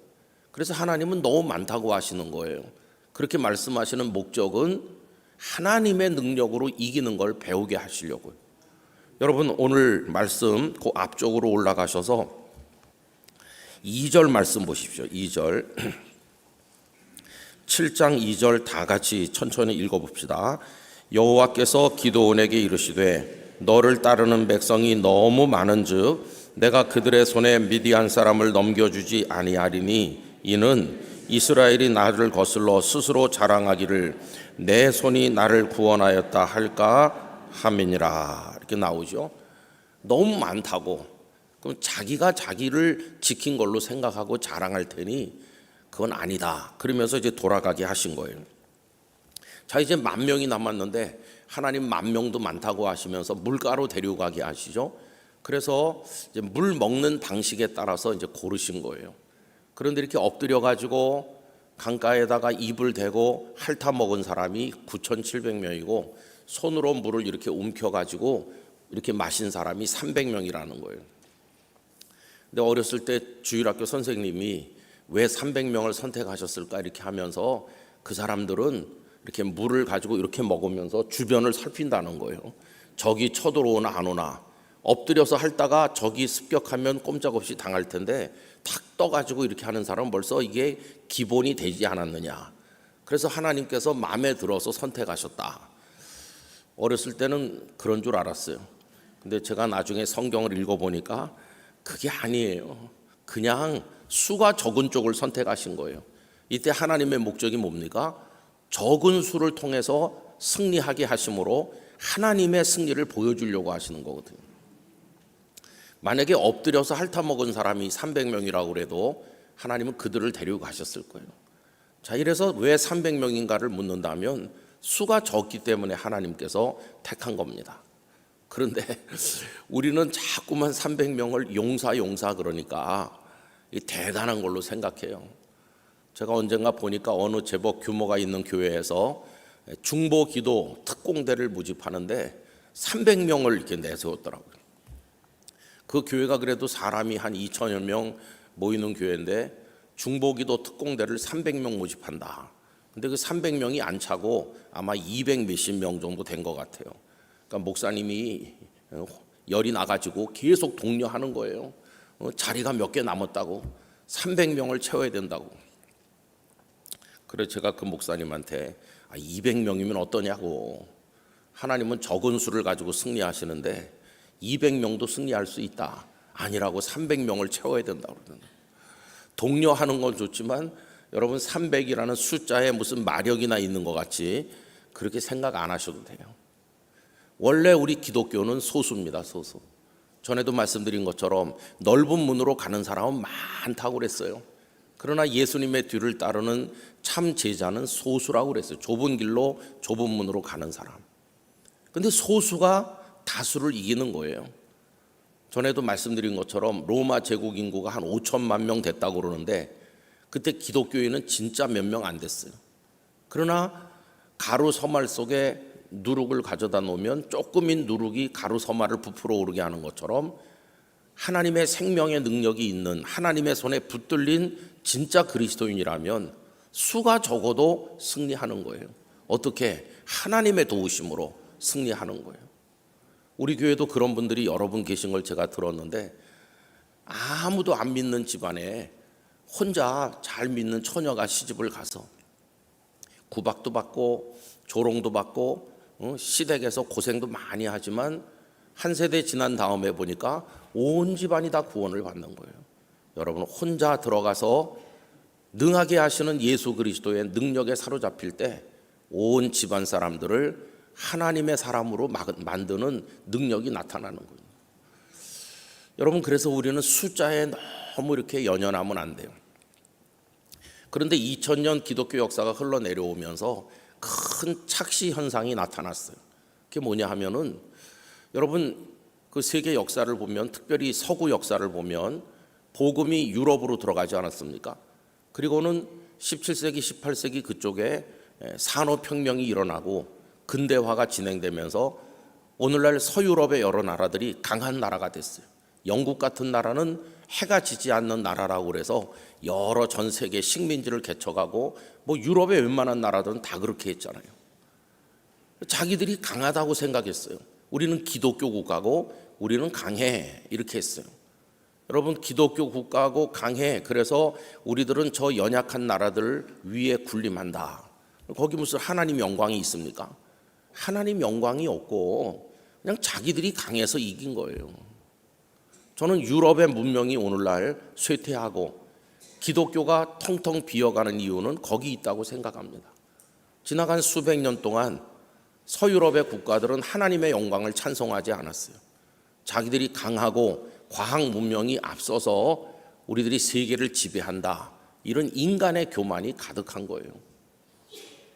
그래서 하나님은 너무 많다고 하시는 거예요. 그렇게 말씀하시는 목적은 하나님의 능력으로 이기는 걸 배우게 하시려고요. 여러분 오늘 말씀 그 앞쪽으로 올라가셔서 2절 말씀 보십시오. 2절 7장 2절 다 같이 천천히 읽어봅시다. 여호와께서 기드온에게 이르시되 너를 따르는 백성이 너무 많은즉 내가 그들의 손에 미디안 사람을 넘겨주지 아니하리니 이는 이스라엘이 나를 거슬러 스스로 자랑하기를 내 손이 나를 구원하였다 할까 함이니라. 이렇게 나오죠. 너무 많다고 그럼 자기가 자기를 지킨 걸로 생각하고 자랑할 테니 그건 아니다. 그러면서 이제 돌아가게 하신 거예요. 자 이제 10,000명이 남았는데 하나님 10,000명도 많다고 하시면서 물가로 데려가게 하시죠. 그래서 이제 물 먹는 방식에 따라서 이제 고르신 거예요. 그런데 이렇게 엎드려 가지고 강가에다가 입을 대고 핥아 먹은 사람이 9,700명이고 손으로 물을 이렇게 움켜 가지고 이렇게 마신 사람이 300명이라는 거예요. 근데 어렸을 때 주일학교 선생님이 왜 300명을 선택하셨을까 이렇게 하면서 그 사람들은 이렇게 물을 가지고 이렇게 먹으면서 주변을 살핀다는 거예요. 적이 쳐들어오나 안 오나. 엎드려서 핥다가 적이 습격하면 꼼짝없이 당할 텐데 탁 떠가지고 이렇게 하는 사람은 벌써 이게 기본이 되지 않았느냐. 그래서 하나님께서 마음에 들어서 선택하셨다. 어렸을 때는 그런 줄 알았어요. 근데 제가 나중에 성경을 읽어보니까 그게 아니에요. 그냥 수가 적은 쪽을 선택하신 거예요. 이때 하나님의 목적이 뭡니까? 적은 수를 통해서 승리하게 하심으로 하나님의 승리를 보여주려고 하시는 거거든요. 만약에 엎드려서 핥아먹은 사람이 300명이라고 그래도 하나님은 그들을 데리고 가셨을 거예요. 자, 이래서 왜 300명인가를 묻는다면 수가 적기 때문에 하나님께서 택한 겁니다. 그런데 우리는 자꾸만 300명을 용사 그러니까 대단한 걸로 생각해요. 제가 언젠가 보니까 어느 제법 규모가 있는 교회에서 중보 기도 특공대를 모집하는데 300명을 이렇게 내세웠더라고요. 그 교회가 그래도 사람이 한 2,000여 명 모이는 교회인데 중보기도 특공대를 300명 모집한다. 근데 그 300명이 안 차고 아마 200 몇십 명 정도 된 것 같아요. 그러니까 목사님이 열이 나가지고 계속 독려하는 거예요. 자리가 몇 개 남았다고 300명을 채워야 된다고. 그래서 제가 그 목사님한테 200명이면 어떠냐고. 하나님은 적은 수를 가지고 승리하시는데 200명도 승리할 수 있다. 아니라고 300명을 채워야 된다고 그러던데. 독려하는 건 좋지만 여러분 300이라는 숫자에 무슨 마력이나 있는 것 같이 그렇게 생각 안 하셔도 돼요. 원래 우리 기독교는 소수입니다. 소수. 전에도 말씀드린 것처럼 넓은 문으로 가는 사람은 많다고 그랬어요. 그러나 예수님의 뒤를 따르는 참 제자는 소수라고 그랬어요. 좁은 길로 좁은 문으로 가는 사람. 근데 소수가 다수를 이기는 거예요. 전에도 말씀드린 것처럼 로마 제국 인구가 한 5천만 명 됐다고 그러는데 그때 기독교인은 진짜 몇 명 안 됐어요. 그러나 가루 서말 속에 누룩을 가져다 놓으면 조금인 누룩이 가루 서말을 부풀어 오르게 하는 것처럼 하나님의 생명의 능력이 있는 하나님의 손에 붙들린 진짜 그리스도인이라면 수가 적어도 승리하는 거예요. 어떻게? 하나님의 도우심으로 승리하는 거예요. 우리 교회도 그런 분들이 여러 분 계신 걸 제가 들었는데, 아무도 안 믿는 집안에 혼자 잘 믿는 처녀가 시집을 가서 구박도 받고 조롱도 받고 시댁에서 고생도 많이 하지만 한 세대 지난 다음에 보니까 온 집안이 다 구원을 받는 거예요. 여러분, 혼자 들어가서 능하게 하시는 예수 그리스도의 능력에 사로잡힐 때 온 집안 사람들을 하나님의 사람으로 만드는 능력이 나타나는 거예요. 여러분, 그래서 우리는 숫자에 너무 이렇게 연연하면 안 돼요. 그런데 2000년 기독교 역사가 흘러내려오면서 큰 착시 현상이 나타났어요. 그게 뭐냐 하면은, 여러분, 그 세계 역사를 보면, 특별히 서구 역사를 보면 복음이 유럽으로 들어가지 않았습니까? 그리고는 17세기, 18세기 그쪽에 산업혁명이 일어나고 근대화가 진행되면서 오늘날 서유럽의 여러 나라들이 강한 나라가 됐어요. 영국 같은 나라는 해가 지지 않는 나라라고 그래서 여러 전 세계 식민지를 개척하고, 뭐 유럽의 웬만한 나라들은 다 그렇게 했잖아요. 자기들이 강하다고 생각했어요. 우리는 기독교 국가고 우리는 강해, 이렇게 했어요. 여러분, 기독교 국가고 강해, 그래서 우리들은 저 연약한 나라들 위에 군림한다. 거기 무슨 하나님 영광이 있습니까? 하나님 영광이 없고 그냥 자기들이 강해서 이긴 거예요. 저는 유럽의 문명이 오늘날 쇠퇴하고 기독교가 텅텅 비어가는 이유는 거기 있다고 생각합니다. 지나간 수백 년 동안 서유럽의 국가들은 하나님의 영광을 찬송하지 않았어요. 자기들이 강하고 과학 문명이 앞서서 우리들이 세계를 지배한다, 이런 인간의 교만이 가득한 거예요.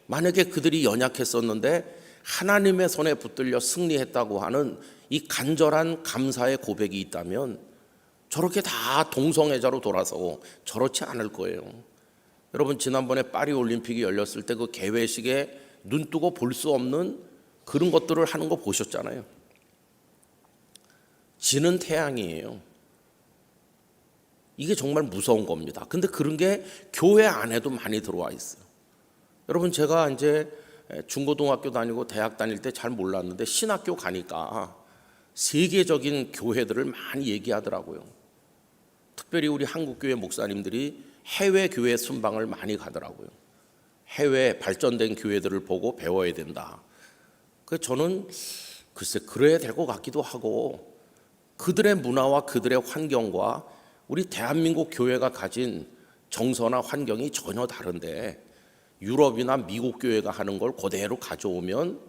만약에 그들이 연약했었는데 하나님의 손에 붙들려 승리했다고 하는 이 간절한 감사의 고백이 있다면 저렇게 다 동성애자로 돌아서고 저렇지 않을 거예요. 여러분, 지난번에 파리 올림픽이 열렸을 때 그 개회식에 눈 뜨고 볼 수 없는 그런 것들을 하는 거 보셨잖아요. 지는 태양이에요. 이게 정말 무서운 겁니다. 근데 그런 게 교회 안에도 많이 들어와 있어요. 여러분, 제가 이제 중고등학교 다니고 대학 다닐 때 잘 몰랐는데 신학교 가니까 세계적인 교회들을 많이 얘기하더라고요. 특별히 우리 한국교회 목사님들이 해외 교회 순방을 많이 가더라고요. 해외 발전된 교회들을 보고 배워야 된다. 그래서 저는 글쎄 그래야 될 것 같기도 하고, 그들의 문화와 그들의 환경과 우리 대한민국 교회가 가진 정서나 환경이 전혀 다른데 유럽이나 미국 교회가 하는 걸 그대로 가져오면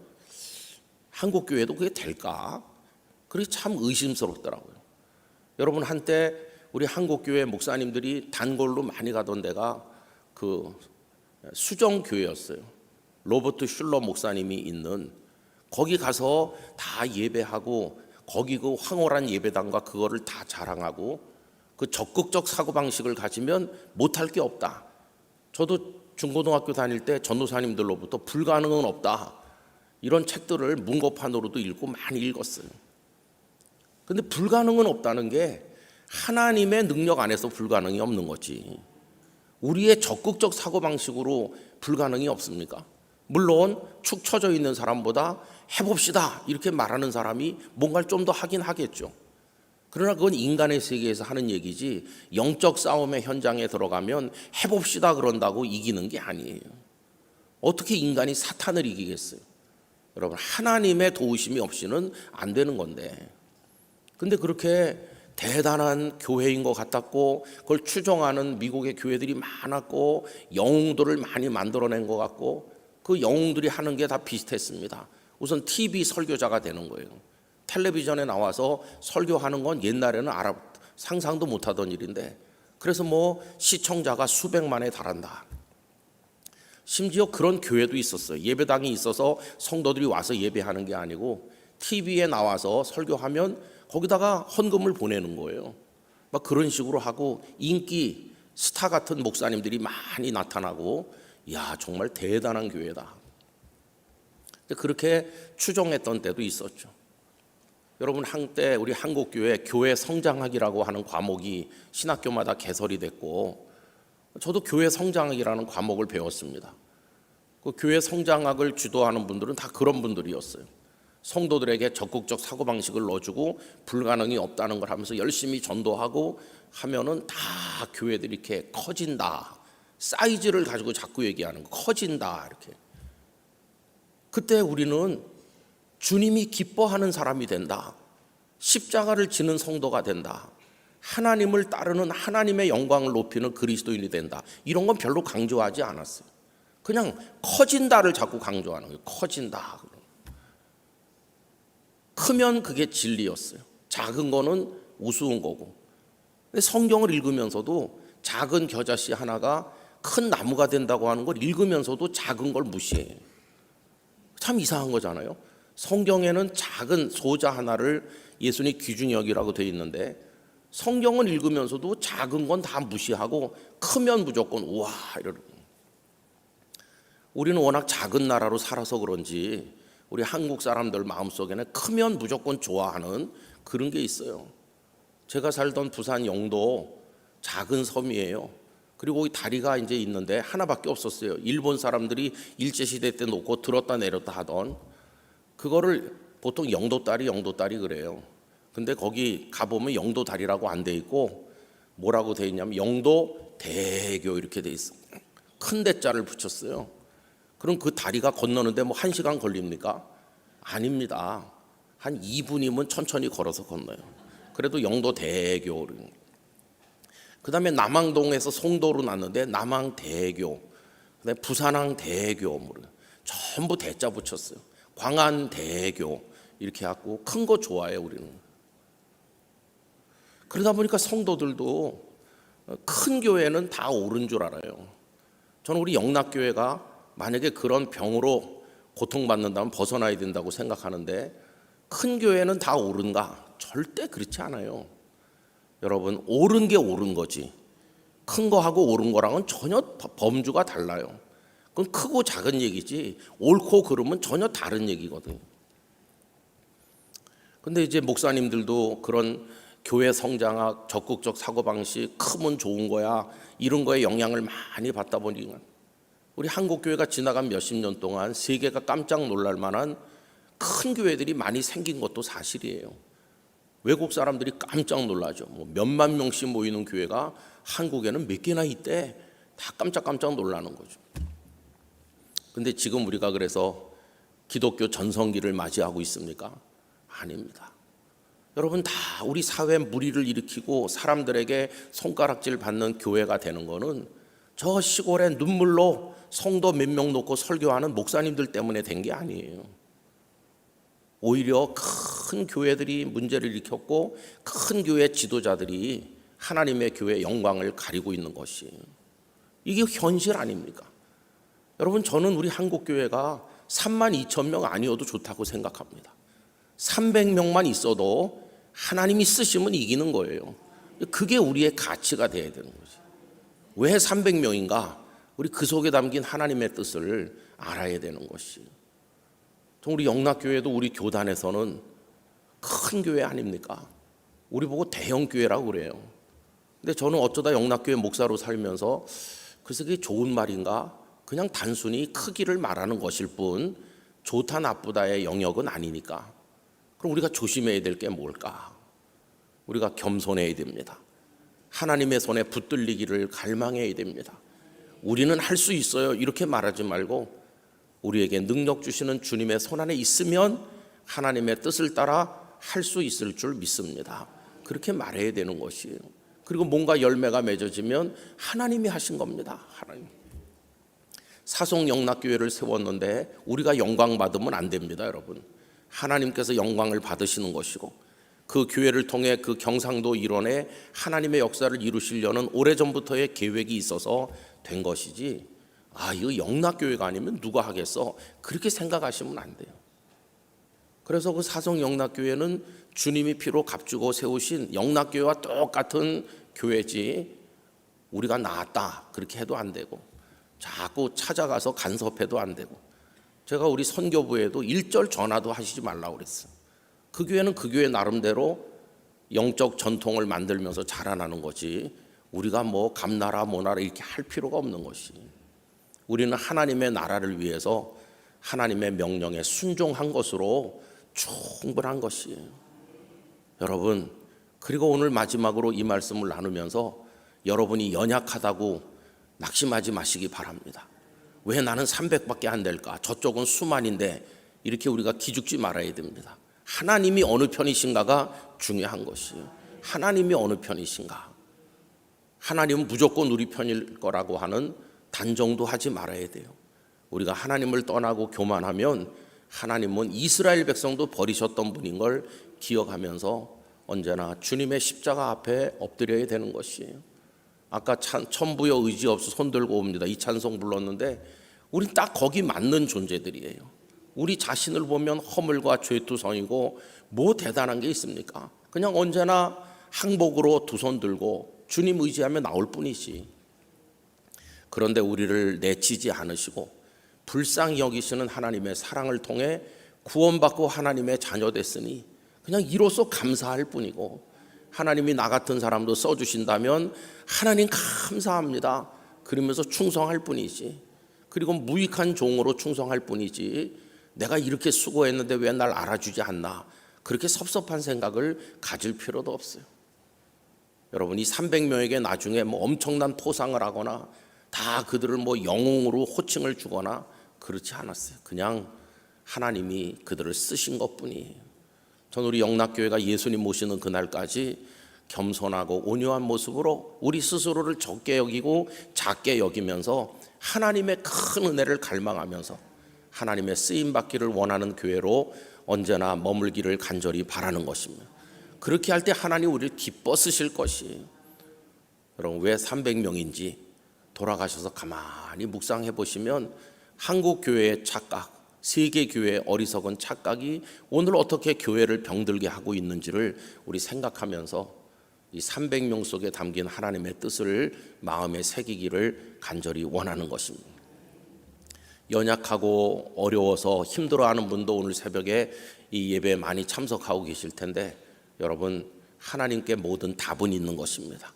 한국 교회도 그게 될까? 그게 참 의심스럽더라고요. 여러분, 한때 우리 한국 교회 목사님들이 단골로 많이 가던 데가 그 수정 교회였어요. 로버트 슐러 목사님이 있는, 거기 가서 다 예배하고 거기 그 황홀한 예배당과 그거를 다 자랑하고 그 적극적 사고방식을 가지면 못할 게 없다. 저도 중고등학교 다닐 때 전도사님들로부터 불가능은 없다, 이런 책들을 문고판으로도 읽고 많이 읽었어요. 근데 불가능은 없다는 게 하나님의 능력 안에서 불가능이 없는 거지, 우리의 적극적 사고방식으로 불가능이 없습니까? 물론 축 처져 있는 사람보다 해봅시다 이렇게 말하는 사람이 뭔가를 좀 더 하긴 하겠죠. 그러나 그건 인간의 세계에서 하는 얘기지, 영적 싸움의 현장에 들어가면 해봅시다 그런다고 이기는 게 아니에요. 어떻게 인간이 사탄을 이기겠어요? 여러분, 하나님의 도우심이 없이는 안 되는 건데, 근데 그렇게 대단한 교회인 것 같았고 그걸 추종하는 미국의 교회들이 많았고 영웅들을 많이 만들어낸 것 같고 그 영웅들이 하는 게 다 비슷했습니다. 우선 TV 설교자가 되는 거예요. 텔레비전에 나와서 설교하는 건 옛날에는 상상도 못하던 일인데, 그래서 뭐 시청자가 수백만에 달한다. 심지어 그런 교회도 있었어요. 예배당이 있어서 성도들이 와서 예배하는 게 아니고 TV에 나와서 설교하면 거기다가 헌금을 보내는 거예요. 막 그런 식으로 하고 인기, 스타 같은 목사님들이 많이 나타나고, 야, 정말 대단한 교회다. 그렇게 추정했던 때도 있었죠. 여러분, 한때 우리 한국교회 교회 성장학이라고 하는 과목이 신학교마다 개설이 됐고, 저도 교회 성장학이라는 과목을 배웠습니다. 그 교회 성장학을 주도하는 분들은 다 그런 분들이었어요. 성도들에게 적극적 사고방식을 넣어주고 불가능이 없다는 걸 하면서 열심히 전도하고 하면은 다 교회들이 이렇게 커진다. 사이즈를 가지고 자꾸 얘기하는 거, 커진다 이렇게. 그때 우리는 주님이 기뻐하는 사람이 된다. 십자가를 지는 성도가 된다. 하나님을 따르는 하나님의 영광을 높이는 그리스도인이 된다. 이런 건 별로 강조하지 않았어요. 그냥 커진다를 자꾸 강조하는 거예요. 커진다. 크면 그게 진리였어요. 작은 거는 우스운 거고. 근데 성경을 읽으면서도 작은 겨자씨 하나가 큰 나무가 된다고 하는 걸 읽으면서도 작은 걸 무시해요. 참 이상한 거잖아요. 성경에는 작은 소자 하나를 예수님 귀중히 여기라고 되어 있는데 성경을 읽으면서도 작은 건 다 무시하고 크면 무조건 우와 이러는. 우리는 워낙 작은 나라로 살아서 그런지 우리 한국 사람들 마음속에는 크면 무조건 좋아하는 그런 게 있어요. 제가 살던 부산 영도 작은 섬이에요. 그리고 이 다리가 이제 있는데 하나밖에 없었어요. 일본 사람들이 일제시대 때 놓고 들었다 내렸다 하던 그거를 보통 영도다리 그래요. 근데 거기 가보면 영도다리라고 안 돼 있고 뭐라고 돼 있냐면 영도대교 이렇게 돼 있어. 큰 대자를 붙였어요. 그럼 그 다리가 건너는데 뭐 1시간 걸립니까? 아닙니다. 한 2분이면 천천히 걸어서 건너요. 그래도 영도대교. 그 다음에 남항동에서 송도로 났는데 남항대교, 그다음에 부산항대교, 전부 대자 붙였어요. 광안대교 이렇게 하고 큰 거 좋아해요 우리는. 그러다 보니까 성도들도 큰 교회는 다 옳은 줄 알아요. 저는 우리 영락교회가 만약에 그런 병으로 고통받는다면 벗어나야 된다고 생각하는데 큰 교회는 다 옳은가? 절대 그렇지 않아요. 여러분, 옳은 게 옳은 거지 큰 거하고 옳은 거랑은 전혀 범주가 달라요. 그건 크고 작은 얘기지 옳고 그름은 전혀 다른 얘기거든요. 근데 이제 목사님들도 그런 교회 성장학, 적극적 사고방식, 크면 좋은 거야 이런 거에 영향을 많이 받다 보니까 우리 한국교회가 지나간 몇십 년 동안 세계가 깜짝 놀랄 만한 큰 교회들이 많이 생긴 것도 사실이에요. 외국 사람들이 깜짝 놀라죠. 뭐 몇만 명씩 모이는 교회가 한국에는 몇 개나 있대. 다 깜짝 놀라는 거죠. 근데 지금 우리가 그래서 기독교 전성기를 맞이하고 있습니까? 아닙니다. 여러분, 다 우리 사회에 무리를 일으키고 사람들에게 손가락질 받는 교회가 되는 거는 저 시골에 눈물로 성도 몇 명 놓고 설교하는 목사님들 때문에 된 게 아니에요. 오히려 큰 교회들이 문제를 일으켰고 큰 교회 지도자들이 하나님의 교회의 영광을 가리고 있는 것이 이게 현실 아닙니까? 여러분, 저는 우리 한국교회가 32,000명 아니어도 좋다고 생각합니다. 300명만 있어도 하나님이 쓰시면 이기는 거예요. 그게 우리의 가치가 돼야 되는 거지. 왜 300명인가? 우리 그 속에 담긴 하나님의 뜻을 알아야 되는 것이. 우리 영락교회도 우리 교단에서는 큰 교회 아닙니까? 우리 보고 대형 교회라고 그래요. 근데 저는 어쩌다 영락교회 목사로 살면서 그래서 그게 좋은 말인가? 그냥 단순히 크기를 말하는 것일 뿐 좋다 나쁘다의 영역은 아니니까. 그럼 우리가 조심해야 될 게 뭘까? 우리가 겸손해야 됩니다. 하나님의 손에 붙들리기를 갈망해야 됩니다. 우리는 할 수 있어요 이렇게 말하지 말고 우리에게 능력 주시는 주님의 손 안에 있으면 하나님의 뜻을 따라 할 수 있을 줄 믿습니다. 그렇게 말해야 되는 것이에요. 그리고 뭔가 열매가 맺어지면 하나님이 하신 겁니다. 하나님. 사송 영락교회를 세웠는데 우리가 영광 받으면 안 됩니다, 여러분. 하나님께서 영광을 받으시는 것이고 그 교회를 통해 그 경상도 일원에 하나님의 역사를 이루시려는 오래전부터의 계획이 있어서 된 것이지 이거 영락교회가 아니면 누가 하겠어? 그렇게 생각하시면 안 돼요. 그래서 그 사송 영락교회는 주님이 피로 값주고 세우신 영락교회와 똑같은 교회지 우리가 나았다 그렇게 해도 안 되고, 자꾸 찾아가서 간섭해도 안 되고, 제가 우리 선교부에도 일절 전화도 하시지 말라고 그랬어요. 그 교회는 그 교회 나름대로 영적 전통을 만들면서 자라나는 거지, 우리가 뭐 감나라 뭐나라 이렇게 할 필요가 없는 것이, 우리는 하나님의 나라를 위해서 하나님의 명령에 순종한 것으로 충분한 것이에요. 여러분, 그리고 오늘 마지막으로 이 말씀을 나누면서 여러분이 연약하다고 낙심하지 마시기 바랍니다. 왜 나는 300밖에 안 될까? 저쪽은 수만인데, 이렇게 우리가 기죽지 말아야 됩니다. 하나님이 어느 편이신가가 중요한 것이에요. 하나님이 어느 편이신가? 하나님은 무조건 우리 편일 거라고 하는 단정도 하지 말아야 돼요. 우리가 하나님을 떠나고 교만하면 하나님은 이스라엘 백성도 버리셨던 분인 걸 기억하면서 언제나 주님의 십자가 앞에 엎드려야 되는 것이에요. 아까 천부여 의지 없어 손 들고 옵니다, 이 찬송 불렀는데, 우린 딱 거기 맞는 존재들이에요. 우리 자신을 보면 허물과 죄투성이고 뭐 대단한 게 있습니까? 그냥 언제나 항복으로 두 손 들고 주님 의지하며 나올 뿐이지. 그런데 우리를 내치지 않으시고 불쌍히 여기시는 하나님의 사랑을 통해 구원받고 하나님의 자녀 됐으니 그냥 이로써 감사할 뿐이고, 하나님이 나 같은 사람도 써주신다면 하나님 감사합니다 그러면서 충성할 뿐이지, 그리고 무익한 종으로 충성할 뿐이지, 내가 이렇게 수고했는데 왜 날 알아주지 않나 그렇게 섭섭한 생각을 가질 필요도 없어요. 여러분, 이 300명에게 나중에 뭐 엄청난 포상을 하거나 다 그들을 뭐 영웅으로 호칭을 주거나 그렇지 않았어요. 그냥 하나님이 그들을 쓰신 것뿐이에요. 저는 우리 영락교회가 예수님 모시는 그날까지 겸손하고 온유한 모습으로 우리 스스로를 적게 여기고 작게 여기면서 하나님의 큰 은혜를 갈망하면서 하나님의 쓰임받기를 원하는 교회로 언제나 머물기를 간절히 바라는 것입니다. 그렇게 할 때 하나님 우리를 기뻐 쓰실 것이에요. 여러분, 왜 300명인지 돌아가셔서 가만히 묵상해 보시면 한국 교회의 착각, 세계 교회의 어리석은 착각이 오늘 어떻게 교회를 병들게 하고 있는지를 우리 생각하면서 이 300명 속에 담긴 하나님의 뜻을 마음에 새기기를 간절히 원하는 것입니다. 연약하고 어려워서 힘들어하는 분도 오늘 새벽에 이 예배에 많이 참석하고 계실 텐데, 여러분, 하나님께 모든 답은 있는 것입니다.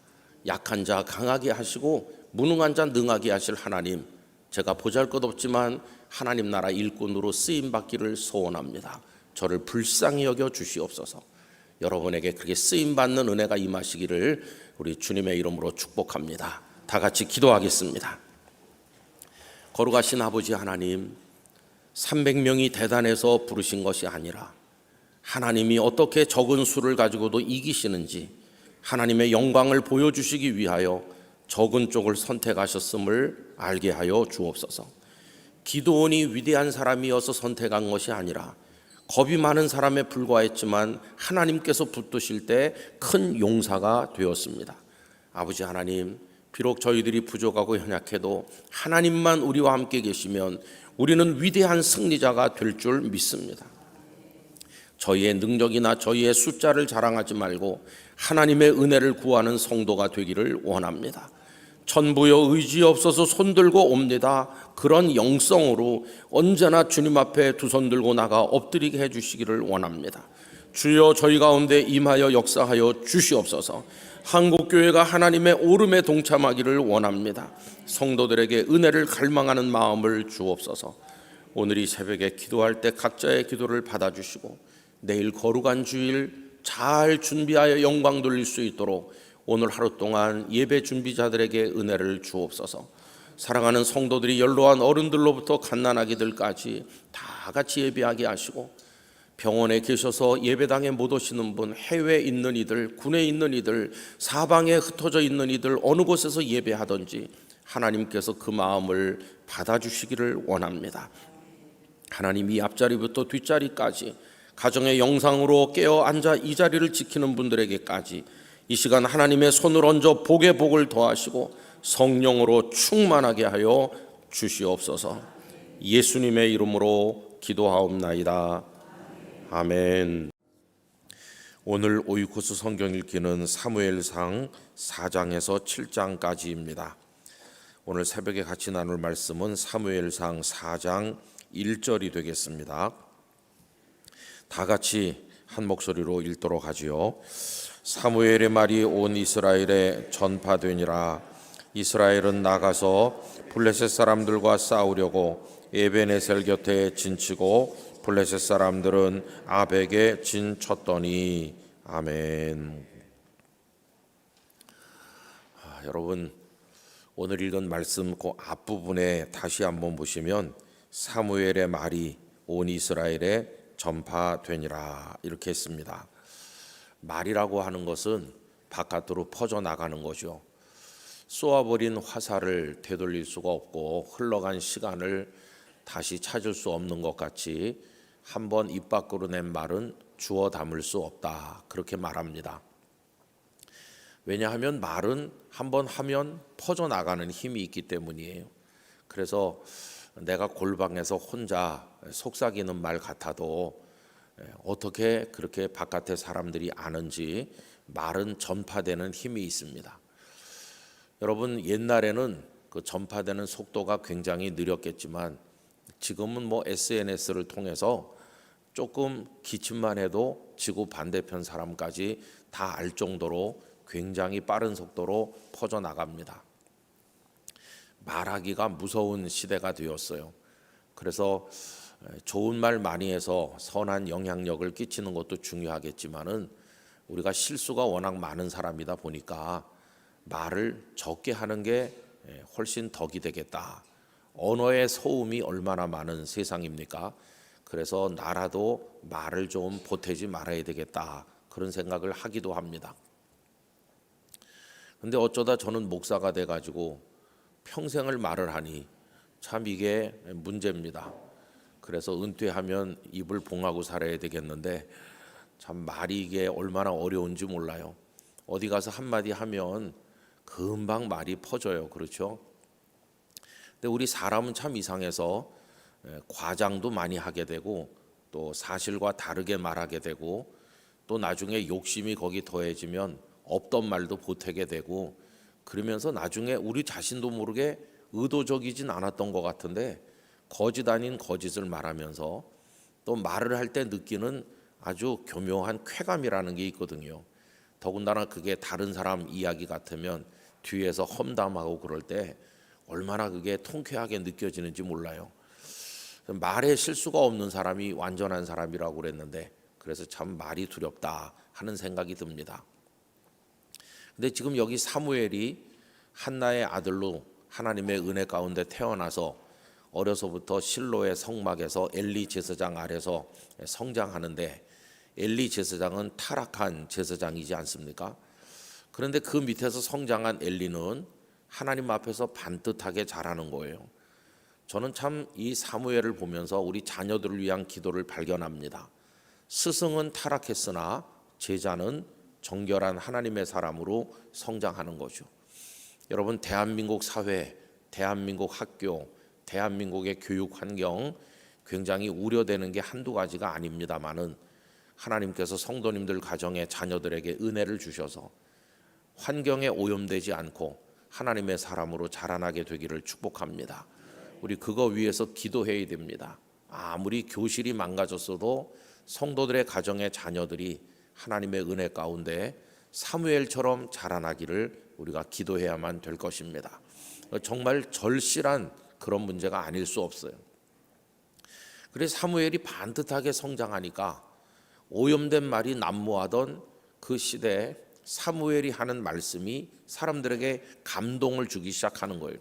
약한 자 강하게 하시고 무능한 자 능하게 하실 하나님, 제가 보잘것없지만 하나님 나라 일꾼으로 쓰임받기를 소원합니다. 저를 불쌍히 여겨 주시옵소서. 여러분에게 그렇게 쓰임받는 은혜가 임하시기를 우리 주님의 이름으로 축복합니다. 다 같이 기도하겠습니다. 거룩하신 아버지 하나님, 300명이 대단해서 부르신 것이 아니라 하나님이 어떻게 적은 수를 가지고도 이기시는지 하나님의 영광을 보여주시기 위하여 적은 쪽을 선택하셨음을 알게 하여 주옵소서. 기드온이 위대한 사람이어서 선택한 것이 아니라 겁이 많은 사람에 불과했지만 하나님께서 붙드실 때 큰 용사가 되었습니다. 아버지 하나님, 비록 저희들이 부족하고 연약해도 하나님만 우리와 함께 계시면 우리는 위대한 승리자가 될 줄 믿습니다. 저희의 능력이나 저희의 숫자를 자랑하지 말고 하나님의 은혜를 구하는 성도가 되기를 원합니다. 천부여 의지 없어서 손들고 옵니다. 그런 영성으로 언제나 주님 앞에 두 손 들고 나가 엎드리게 해주시기를 원합니다. 주여, 저희 가운데 임하여 역사하여 주시옵소서. 한국교회가 하나님의 오름에 동참하기를 원합니다. 성도들에게 은혜를 갈망하는 마음을 주옵소서. 오늘 이 새벽에 기도할 때 각자의 기도를 받아주시고 내일 거룩한 주일 잘 준비하여 영광 돌릴 수 있도록 오늘 하루 동안 예배 준비자들에게 은혜를 주옵소서. 사랑하는 성도들이 연로한 어른들로부터 갓난아기들까지 다 같이 예배하게 하시고, 병원에 계셔서 예배당에 못 오시는 분, 해외에 있는 이들, 군에 있는 이들, 사방에 흩어져 있는 이들, 어느 곳에서 예배하든지 하나님께서 그 마음을 받아주시기를 원합니다. 하나님, 이 앞자리부터 뒷자리까지 가정의 영상으로 깨어 앉아 이 자리를 지키는 분들에게까지 이 시간 하나님의 손을 얹어 복에 복을 더하시고 성령으로 충만하게 하여 주시옵소서. 예수님의 이름으로 기도하옵나이다. 아멘. 오늘 오이코스 성경 읽기는 사무엘상 4장에서 7장까지입니다. 오늘 새벽에 같이 나눌 말씀은 사무엘상 4장 1절이 되겠습니다. 다 같이 한 목소리로 읽도록 하지요. 사무엘의 말이 온 이스라엘에 전파되니라. 이스라엘은 나가서 블레셋 사람들과 싸우려고 에벤에셀 곁에 진치고 블레셋 사람들은 아벡에 진쳤더니. 아멘. 여러분, 오늘 읽은 말씀 그 앞부분에 다시 한번 보시면 사무엘의 말이 온 이스라엘에 전파되니라 이렇게 했습니다. 말이라고 하는 것은 바깥으로 퍼져나가는 거죠. 쏘아버린 화살을 되돌릴 수가 없고 흘러간 시간을 다시 찾을 수 없는 것 같이 한번 입 밖으로 낸 말은 주워 담을 수 없다, 그렇게 말합니다. 왜냐하면 말은 한번 하면 퍼져나가는 힘이 있기 때문이에요. 그래서 내가 골방에서 혼자 속삭이는 말 같아도 어떻게 그렇게 바깥의 사람들이 아는지 말은 전파되는 힘이 있습니다. 여러분, 옛날에는 그 전파되는 속도가 굉장히 느렸겠지만 지금은 SNS를 통해서 조금 기침만 해도 지구 반대편 사람까지 다 알 정도로 굉장히 빠른 속도로 퍼져나갑니다. 말하기가 무서운 시대가 되었어요. 그래서 좋은 말 많이 해서 선한 영향력을 끼치는 것도 중요하겠지만은 우리가 실수가 워낙 많은 사람이다 보니까 말을 적게 하는 게 훨씬 덕이 되겠다. 언어의 소음이 얼마나 많은 세상입니까? 그래서 나라도 말을 좀 보태지 말아야 되겠다, 그런 생각을 하기도 합니다. 근데 어쩌다 저는 목사가 돼가지고 평생을 말을 하니 참 이게 문제입니다. 그래서 은퇴하면 입을 봉하고 살아야 되겠는데 참 말이 이게 얼마나 어려운지 몰라요. 어디 가서 한마디 하면 금방 말이 퍼져요. 그렇죠? 근데 우리 사람은 참 이상해서 과장도 많이 하게 되고 또 사실과 다르게 말하게 되고 또 나중에 욕심이 거기 더해지면 없던 말도 보태게 되고 그러면서 나중에 우리 자신도 모르게 의도적이진 않았던 것 같은데 거짓 아닌 거짓을 말하면서 또 말을 할 때 느끼는 아주 교묘한 쾌감이라는 게 있거든요. 더군다나 그게 다른 사람 이야기 같으면 뒤에서 험담하고 그럴 때 얼마나 그게 통쾌하게 느껴지는지 몰라요. 말에 실수가 없는 사람이 완전한 사람이라고 그랬는데 그래서 참 말이 두렵다 하는 생각이 듭니다. 근데 지금 여기 사무엘이 한나의 아들로 하나님의 은혜 가운데 태어나서 어려서부터 실로의 성막에서 엘리 제사장 아래서 성장하는데 엘리 제사장은 타락한 제사장이지 않습니까? 그런데 그 밑에서 성장한 엘리는 하나님 앞에서 반듯하게 자라는 거예요. 저는 참 이 사무엘을 보면서 우리 자녀들을 위한 기도를 발견합니다. 스승은 타락했으나 제자는 정결한 하나님의 사람으로 성장하는 거죠. 여러분, 대한민국 사회, 대한민국 학교, 대한민국의 교육 환경 굉장히 우려되는 게 한두 가지가 아닙니다만은 하나님께서 성도님들 가정의 자녀들에게 은혜를 주셔서 환경에 오염되지 않고 하나님의 사람으로 자라나게 되기를 축복합니다. 우리 그거 위해서 기도해야 됩니다. 아무리 교실이 망가졌어도 성도들의 가정의 자녀들이 하나님의 은혜 가운데 사무엘처럼 자라나기를 우리가 기도해야만 될 것입니다. 정말 절실한 그런 문제가 아닐 수 없어요. 그래서 사무엘이 반듯하게 성장하니까 오염된 말이 난무하던 그 시대에 사무엘이 하는 말씀이 사람들에게 감동을 주기 시작하는 거예요.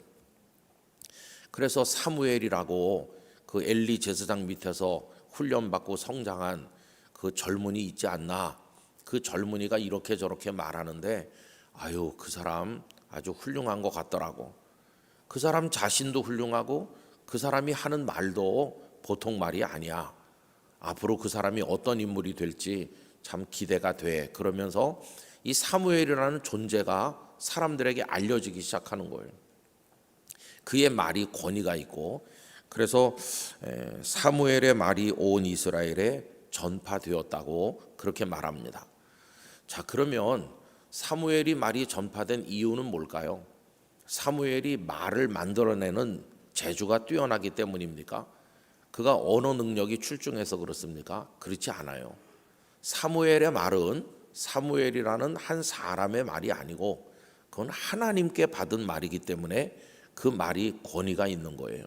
그래서 사무엘이라고 그 엘리 제사장 밑에서 훈련받고 성장한 그 젊은이 있지 않나, 그 젊은이가 이렇게 저렇게 말하는데 아유, 그 사람 아주 훌륭한 것 같더라고. 그 사람 자신도 훌륭하고 그 사람이 하는 말도 보통 말이 아니야. 앞으로 그 사람이 어떤 인물이 될지 참 기대가 돼. 그러면서 이 사무엘이라는 존재가 사람들에게 알려지기 시작하는 거예요. 그의 말이 권위가 있고, 그래서 사무엘의 말이 온 이스라엘에 전파되었다고 그렇게 말합니다. 자, 그러면 사무엘이 말이 전파된 이유는 뭘까요? 사무엘이 말을 만들어내는 재주가 뛰어나기 때문입니까? 그가 언어 능력이 출중해서 그렇습니까? 그렇지 않아요. 사무엘의 말은 사무엘이라는 한 사람의 말이 아니고 그건 하나님께 받은 말이기 때문에 그 말이 권위가 있는 거예요.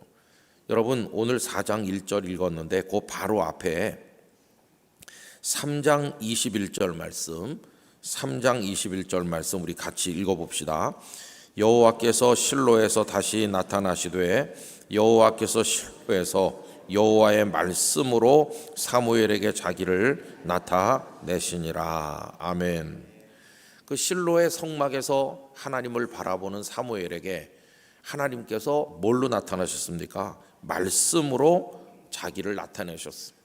여러분, 오늘 4장 1절 읽었는데 그 바로 앞에 3장 21절 말씀, 3장 21절 말씀 우리 같이 읽어봅시다. 여호와께서 실로에서 다시 나타나시되 여호와께서 실로에서 여호와의 말씀으로 사무엘에게 자기를 나타내시니라. 아멘. 그 실로의 성막에서 하나님을 바라보는 사무엘에게 하나님께서 뭘로 나타나셨습니까? 말씀으로 자기를 나타내셨습니다.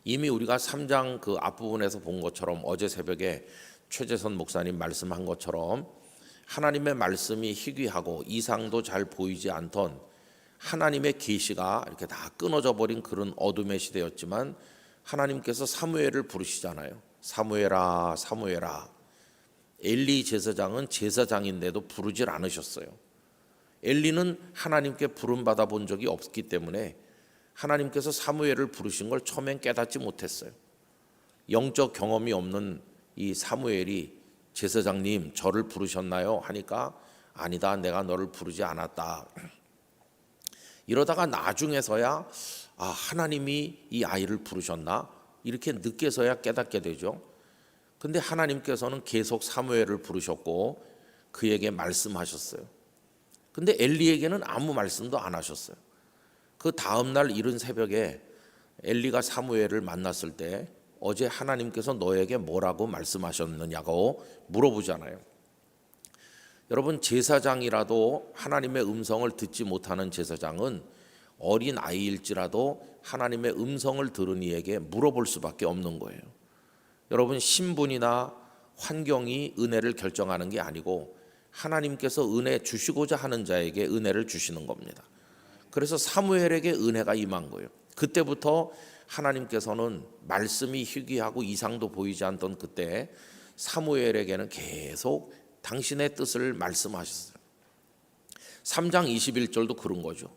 이미 우리가 3장 그 앞부분에서 본 것처럼 어제 새벽에 최재선 목사님 말씀한 것처럼 하나님의 말씀이 희귀하고 이상도 잘 보이지 않던 하나님의 계시가 이렇게 다 끊어져 버린 그런 어둠의 시대였지만 하나님께서 사무엘을 부르시잖아요. 사무엘아, 사무엘아. 엘리 제사장은 제사장인데도 부르질 않으셨어요. 엘리는 하나님께 부름받아 본 적이 없기 때문에 하나님께서 사무엘을 부르신 걸 처음엔 깨닫지 못했어요. 영적 경험이 없는 이 사무엘이 제사장님 저를 부르셨나요? 하니까 아니다, 내가 너를 부르지 않았다. 이러다가 나중에서야 하나님이 이 아이를 부르셨나? 이렇게 늦게서야 깨닫게 되죠. 근데 하나님께서는 계속 사무엘을 부르셨고 그에게 말씀하셨어요. 근데 엘리에게는 아무 말씀도 안 하셨어요. 그 다음날 이른 새벽에 엘리가 사무엘을 만났을 때 어제 하나님께서 너에게 뭐라고 말씀하셨느냐고 물어보잖아요. 여러분, 제사장이라도 하나님의 음성을 듣지 못하는 제사장은 어린 아이일지라도 하나님의 음성을 들은 이에게 물어볼 수밖에 없는 거예요. 여러분, 신분이나 환경이 은혜를 결정하는 게 아니고 하나님께서 은혜 주시고자 하는 자에게 은혜를 주시는 겁니다. 그래서 사무엘에게 은혜가 임한 거예요. 그때부터 하나님께서는 말씀이 희귀하고 이상도 보이지 않던 그때 사무엘에게는 계속 당신의 뜻을 말씀하셨어요. 3장 21절도 그런 거죠.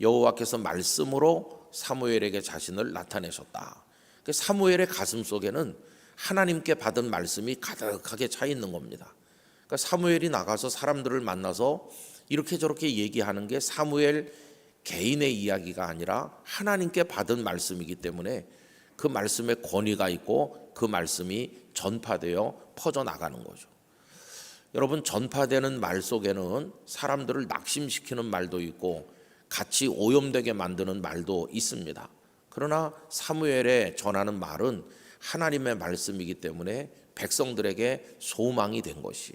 여호와께서 말씀으로 사무엘에게 자신을 나타내셨다. 사무엘의 가슴 속에는 하나님께 받은 말씀이 가득하게 차 있는 겁니다. 그러니까 사무엘이 나가서 사람들을 만나서 이렇게 저렇게 얘기하는 게 사무엘 개인의 이야기가 아니라 하나님께 받은 말씀이기 때문에 그 말씀에 권위가 있고 그 말씀이 전파되어 퍼져나가는 거죠. 여러분, 전파되는 말 속에는 사람들을 낙심시키는 말도 있고 같이 오염되게 만드는 말도 있습니다. 그러나 사무엘에 전하는 말은 하나님의 말씀이기 때문에 백성들에게 소망이 된 것이.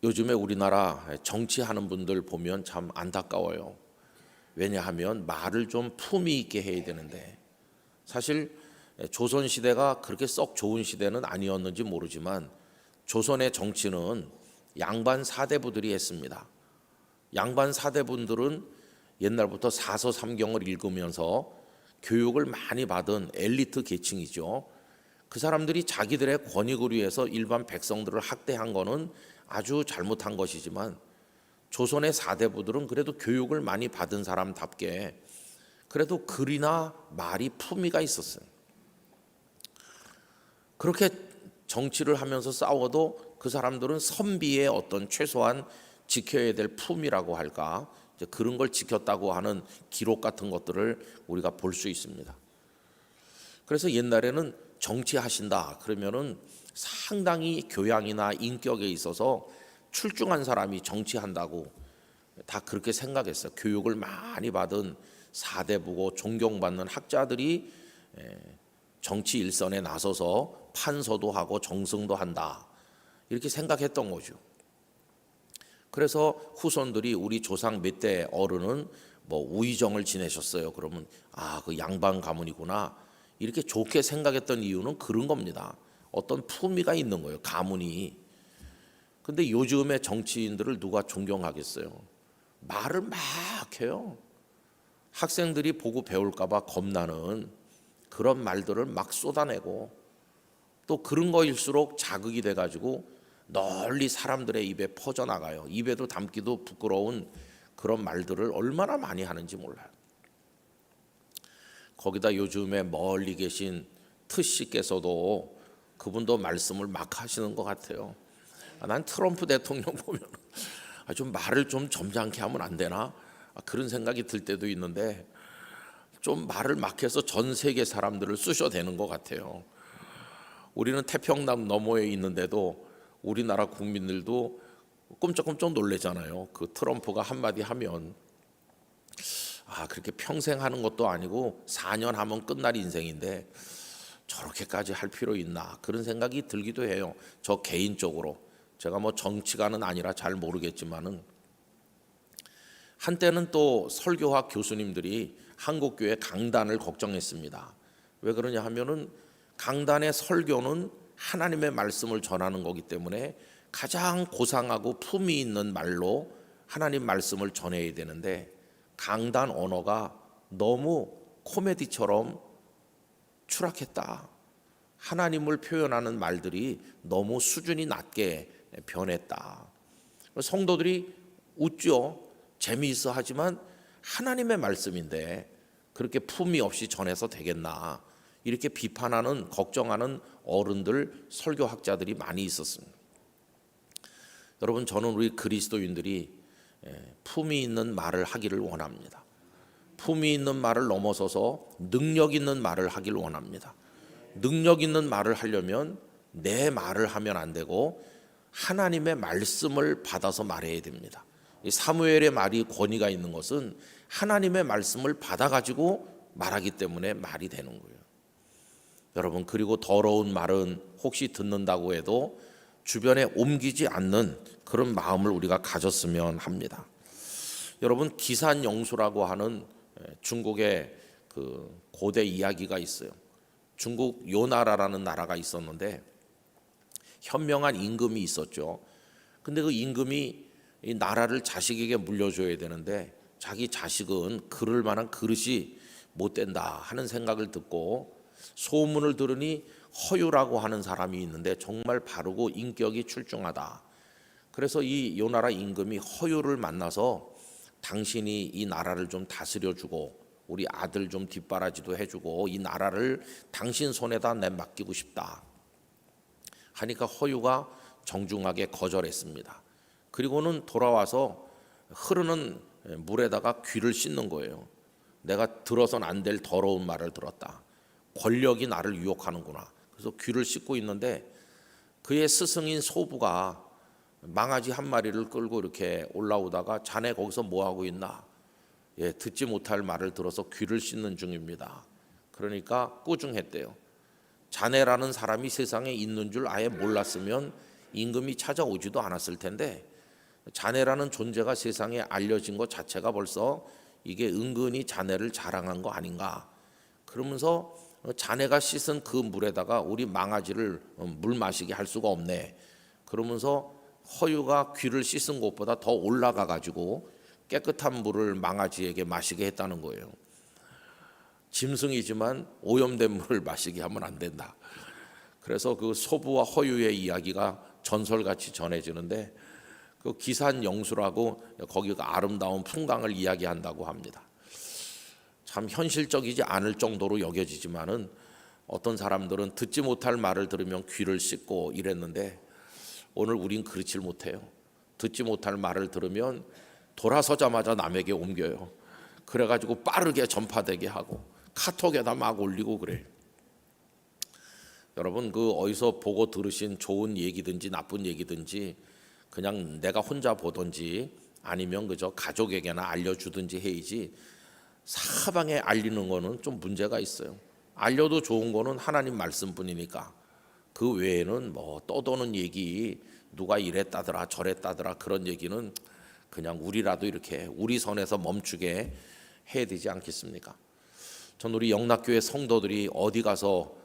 요즘에 우리나라 정치하는 분들 보면 참 안타까워요. 왜냐하면 말을 좀 품위 있게 해야 되는데 사실 조선시대가 그렇게 썩 좋은 시대는 아니었는지 모르지만 조선의 정치는 양반 사대부들이 했습니다. 양반 사대분들은 옛날부터 사서 삼경을 읽으면서 교육을 많이 받은 엘리트 계층이죠. 그 사람들이 자기들의 권익을 위해서 일반 백성들을 학대한 거는 아주 잘못한 것이지만 조선의 사대부들은 그래도 교육을 많이 받은 사람답게 그래도 글이나 말이 품위가 있었어요. 그렇게 정치를 하면서 싸워도 그 사람들은 선비의 어떤 최소한 지켜야 될 품이라고 할까, 이제 그런 걸 지켰다고 하는 기록 같은 것들을 우리가 볼 수 있습니다. 그래서 옛날에는 정치하신다 그러면은 상당히 교양이나 인격에 있어서 출중한 사람이 정치한다고 다 그렇게 생각했어요. 교육을 많이 받은 사대부고 존경받는 학자들이 정치 일선에 나서서 판서도 하고 정승도 한다 이렇게 생각했던 거죠. 그래서 후손들이 우리 조상 몇 대 어른은 뭐 우의정을 지내셨어요. 그러면 그 양반 가문이구나 이렇게 좋게 생각했던 이유는 그런 겁니다. 어떤 품위가 있는 거예요. 가문이. 근데 요즘의 정치인들을 누가 존경하겠어요? 말을 막 해요. 학생들이 보고 배울까 봐 겁나는 그런 말들을 막 쏟아내고 또 그런 거일수록 자극이 돼가지고 널리 사람들의 입에 퍼져나가요. 입에도 담기도 부끄러운 그런 말들을 얼마나 많이 하는지 몰라요. 거기다 요즘에 멀리 계신 트씨께서도 그분도 말씀을 막 하시는 것 같아요. 난 트럼프 대통령 보면 좀 말을 좀 점잖게 하면 안 되나? 그런 생각이 들 때도 있는데 좀 말을 막 해서 전 세계 사람들을 쑤셔대는 것 같아요. 우리는 태평양 너머에 있는데도 우리나라 국민들도 꼼짝꼼짝 놀래잖아요. 그 트럼프가 한마디 하면 그렇게 평생 하는 것도 아니고 4년 하면 끝날 인생인데 저렇게까지 할 필요 있나 그런 생각이 들기도 해요. 저 개인적으로 제가 뭐 정치가는 아니라 잘 모르겠지만은 한때는 또 설교학 교수님들이 한국교회 강단을 걱정했습니다. 왜 그러냐 하면은 강단의 설교는 하나님의 말씀을 전하는 거기 때문에 가장 고상하고 품위 있는 말로 하나님 말씀을 전해야 되는데 강단 언어가 너무 코미디처럼 추락했다. 하나님을 표현하는 말들이 너무 수준이 낮게 변했다. 성도들이 웃죠. 재미있어 하지만 하나님의 말씀인데 그렇게 품위 없이 전해서 되겠나. 이렇게 비판하는 걱정하는 어른들 설교학자들이 많이 있었습니다. 여러분 저는 우리 그리스도인들이 품위 있는 말을 하기를 원합니다. 품위 있는 말을 넘어서서 능력 있는 말을 하기를 원합니다. 능력 있는 말을 하려면 내 말을 하면 안 되고 하나님의 말씀을 받아서 말해야 됩니다. 이 사무엘의 말이 권위가 있는 것은 하나님의 말씀을 받아가지고 말하기 때문에 말이 되는 거예요. 여러분 그리고 더러운 말은 혹시 듣는다고 해도 주변에 옮기지 않는 그런 마음을 우리가 가졌으면 합니다. 여러분 기산영수라고 하는 중국의 그 고대 이야기가 있어요. 중국 요나라라는 나라가 있었는데 현명한 임금이 있었죠. 근데 그 임금이 이 나라를 자식에게 물려줘야 되는데 자기 자식은 그럴 만한 그릇이 못 된다 하는 생각을 듣고 소문을 들으니 허유라고 하는 사람이 있는데 정말 바르고 인격이 출중하다. 그래서 이 요나라 임금이 허유를 만나서 당신이 이 나라를 좀 다스려주고 우리 아들 좀 뒷바라지도 해주고 이 나라를 당신 손에다 내 맡기고 싶다 하니까 허유가 정중하게 거절했습니다. 그리고는 돌아와서 흐르는 물에다가 귀를 씻는 거예요. 내가 들어선 안 될 더러운 말을 들었다. 권력이 나를 유혹하는구나. 그래서 귀를 씻고 있는데 그의 스승인 소부가 망아지 한 마리를 끌고 이렇게 올라오다가 자네 거기서 뭐 하고 있나? 듣지 못할 말을 들어서 귀를 씻는 중입니다. 그러니까 꾸중했대요. 자네라는 사람이 세상에 있는 줄 아예 몰랐으면 임금이 찾아오지도 않았을 텐데 자네라는 존재가 세상에 알려진 것 자체가 벌써 이게 은근히 자네를 자랑한 거 아닌가. 그러면서 자네가 씻은 그 물에다가 우리 망아지를 물 마시게 할 수가 없네. 그러면서 허유가 귀를 씻은 곳보다 더 올라가 가지고 깨끗한 물을 망아지에게 마시게 했다는 거예요. 짐승이지만 오염된 물을 마시게 하면 안 된다. 그래서 그 소부와 허유의 이야기가 전설같이 전해지는데 그 기산영수라고 거기가 아름다운 풍광을 이야기한다고 합니다. 참 현실적이지 않을 정도로 여겨지지만은 어떤 사람들은 듣지 못할 말을 들으면 귀를 씻고 이랬는데 오늘 우린 그렇지 못해요. 듣지 못할 말을 들으면 돌아서자마자 남에게 옮겨요. 그래가지고 빠르게 전파되게 하고 카톡에다 막 올리고 그래요. 여러분 그 어디서 보고 들으신 좋은 얘기든지 나쁜 얘기든지 그냥 내가 혼자 보든지 아니면 그저 가족에게나 알려주든지 해야지 사방에 알리는 거는 좀 문제가 있어요. 알려도 좋은 거는 하나님 말씀뿐이니까 그 외에는 뭐 떠도는 얘기 누가 이랬다더라 저랬다더라 그런 얘기는 그냥 우리라도 이렇게 우리 선에서 멈추게 해야 되지 않겠습니까? 전 우리 영락교회 성도들이 어디 가서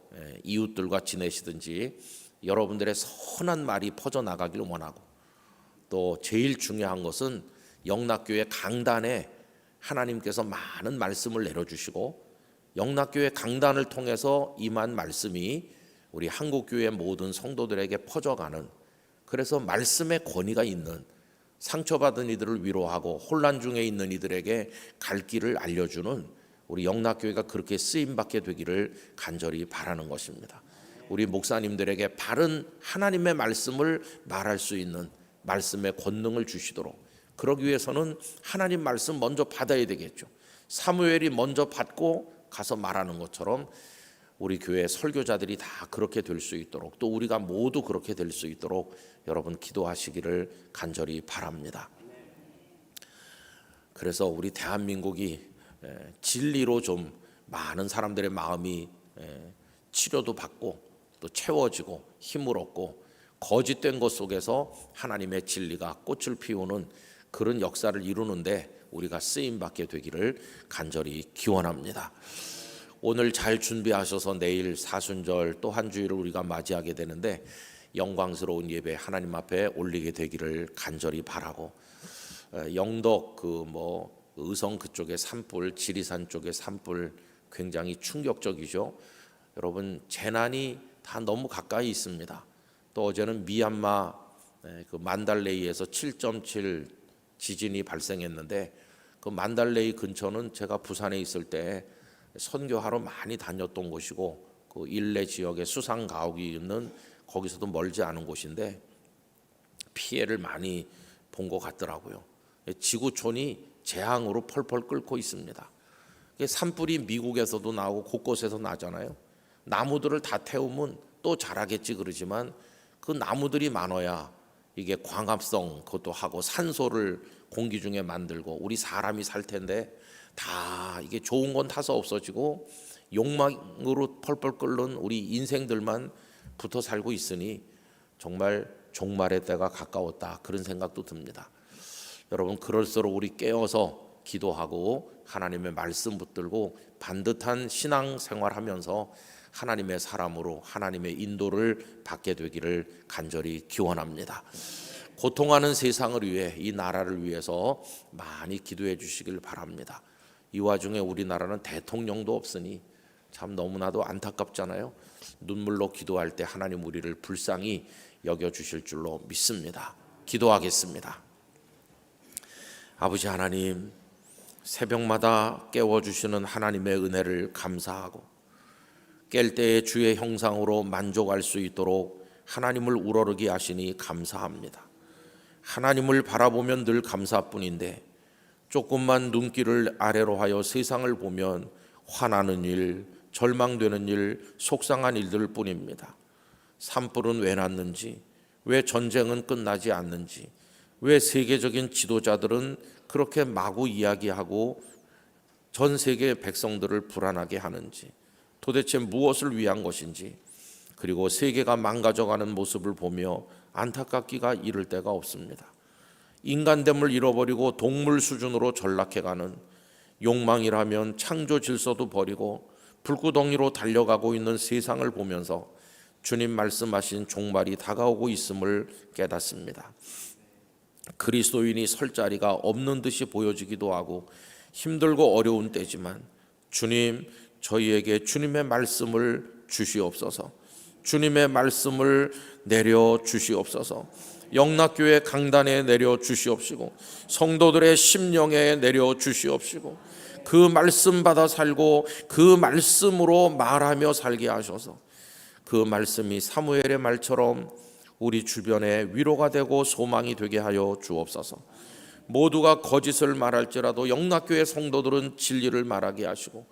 이웃들과 지내시든지 여러분들의 선한 말이 퍼져나가기를 원하고 또 제일 중요한 것은 영락교회 강단에 하나님께서 많은 말씀을 내려주시고 영락교회 강단을 통해서 임한 말씀이 우리 한국교회 모든 성도들에게 퍼져가는, 그래서 말씀의 권위가 있는, 상처받은 이들을 위로하고 혼란 중에 있는 이들에게 갈 길을 알려주는 우리 영락교회가 그렇게 쓰임받게 되기를 간절히 바라는 것입니다. 우리 목사님들에게 바른 하나님의 말씀을 말할 수 있는 말씀의 권능을 주시도록, 그러기 위해서는 하나님 말씀 먼저 받아야 되겠죠. 사무엘이 먼저 받고 가서 말하는 것처럼 우리 교회 설교자들이 다 그렇게 될 수 있도록, 또 우리가 모두 그렇게 될 수 있도록 여러분 기도하시기를 간절히 바랍니다. 그래서 우리 대한민국이 진리로 좀 많은 사람들의 마음이 치료도 받고 또 채워지고 힘을 얻고 거짓된 것 속에서 하나님의 진리가 꽃을 피우는 그런 역사를 이루는데 우리가 쓰임받게 되기를 간절히 기원합니다. 오늘 잘 준비하셔서 내일 사순절 또 한 주일을 우리가 맞이하게 되는데 영광스러운 예배 하나님 앞에 올리게 되기를 간절히 바라고, 영덕 의성 그쪽의 산불, 지리산 쪽의 산불 굉장히 충격적이죠. 여러분 재난이 다 너무 가까이 있습니다. 또 어제는 미얀마 그 만달레이에서 7.7 지진이 발생했는데, 그 만달레이 근처는 제가 부산에 있을 때 선교하러 많이 다녔던 곳이고, 그 일레 지역에 수상 가옥이 있는 거기서도 멀지 않은 곳인데 피해를 많이 본 것 같더라고요. 지구촌이 재앙으로 펄펄 끓고 있습니다. 산불이 미국에서도 나오고 곳곳에서 나잖아요. 나무들을 다 태우면 또 자라겠지 그러지만 그 나무들이 많아야 이게 광합성 그것도 하고 산소를 공기 중에 만들고 우리 사람이 살 텐데 다 이게 좋은 건 타서 없어지고 욕망으로 펄펄 끓는 우리 인생들만 붙어 살고 있으니 정말 종말의 때가 가까웠다, 그런 생각도 듭니다. 여러분 그럴수록 우리 깨어서 기도하고 하나님의 말씀 붙들고 반듯한 신앙 생활하면서 하나님의 사람으로 하나님의 인도를 받게 되기를 간절히 기원합니다. 고통하는 세상을 위해, 이 나라를 위해서 많이 기도해 주시길 바랍니다. 이 와중에 우리나라는 대통령도 없으니 참 너무나도 안타깝잖아요. 눈물로 기도할 때 하나님 우리를 불쌍히 여겨주실 줄로 믿습니다. 기도하겠습니다. 아버지 하나님, 새벽마다 깨워주시는 하나님의 은혜를 감사하고 깰 때의 주의 형상으로 만족할 수 있도록 하나님을 우러르게 하시니 감사합니다. 하나님을 바라보면 늘 감사뿐인데 조금만 눈길을 아래로 하여 세상을 보면 화나는 일, 절망되는 일, 속상한 일들 뿐입니다. 산불은 왜 났는지, 왜 전쟁은 끝나지 않는지, 왜 세계적인 지도자들은 그렇게 마구 이야기하고 전 세계 백성들을 불안하게 하는지, 도대체 무엇을 위한 것인지, 그리고 세계가 망가져가는 모습을 보며 안타깝기가 이를 데가 없습니다. 인간됨을 잃어버리고 동물 수준으로 전락해가는, 욕망이라면 창조 질서도 버리고 불구덩이로 달려가고 있는 세상을 보면서 주님 말씀하신 종말이 다가오고 있음을 깨닫습니다. 그리스도인이 설 자리가 없는 듯이 보여지기도 하고 힘들고 어려운 때지만 주님, 저희에게 주님의 말씀을 주시옵소서. 주님의 말씀을 내려 주시옵소서. 영락교회 강단에 내려 주시옵시고 성도들의 심령에 내려 주시옵시고 그 말씀 받아 살고 그 말씀으로 말하며 살게 하셔서 그 말씀이 사무엘의 말처럼 우리 주변에 위로가 되고 소망이 되게 하여 주옵소서. 모두가 거짓을 말할지라도 영락교회 성도들은 진리를 말하게 하시고,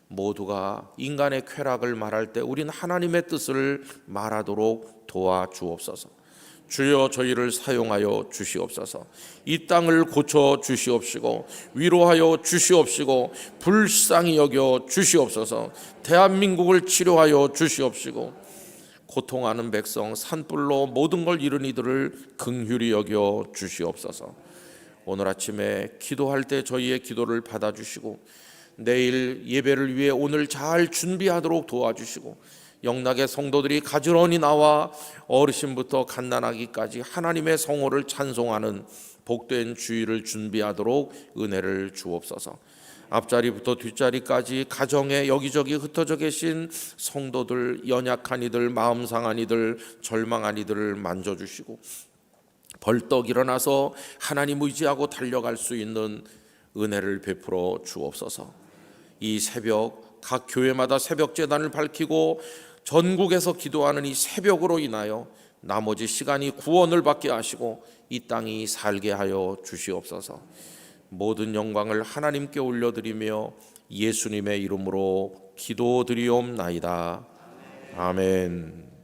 모두가 인간의 쾌락을 말할 때 우린 하나님의 뜻을 말하도록 도와주옵소서. 주여 저희를 사용하여 주시옵소서. 이 땅을 고쳐 주시옵시고 위로하여 주시옵시고 불쌍히 여겨 주시옵소서. 대한민국을 치료하여 주시옵시고 고통하는 백성, 산불로 모든 걸 잃은 이들을 긍휼히 여겨 주시옵소서. 오늘 아침에 기도할 때 저희의 기도를 받아주시고 내일 예배를 위해 오늘 잘 준비하도록 도와주시고 영락의 성도들이 가지런히 나와 어르신부터 갓난아기까지 하나님의 성호를 찬송하는 복된 주일을 준비하도록 은혜를 주옵소서. 앞자리부터 뒷자리까지 가정에 여기저기 흩어져 계신 성도들, 연약한 이들, 마음 상한 이들, 절망한 이들을 만져주시고 벌떡 일어나서 하나님 의지하고 달려갈 수 있는 은혜를 베풀어 주옵소서. 이 새벽 각 교회마다 새벽 제단을 밝히고 전국에서 기도하는 이 새벽으로 인하여 나머지 시간이 구원을 받게 하시고 이 땅이 살게 하여 주시옵소서. 모든 영광을 하나님께 올려드리며 예수님의 이름으로 기도드리옵나이다. 아멘.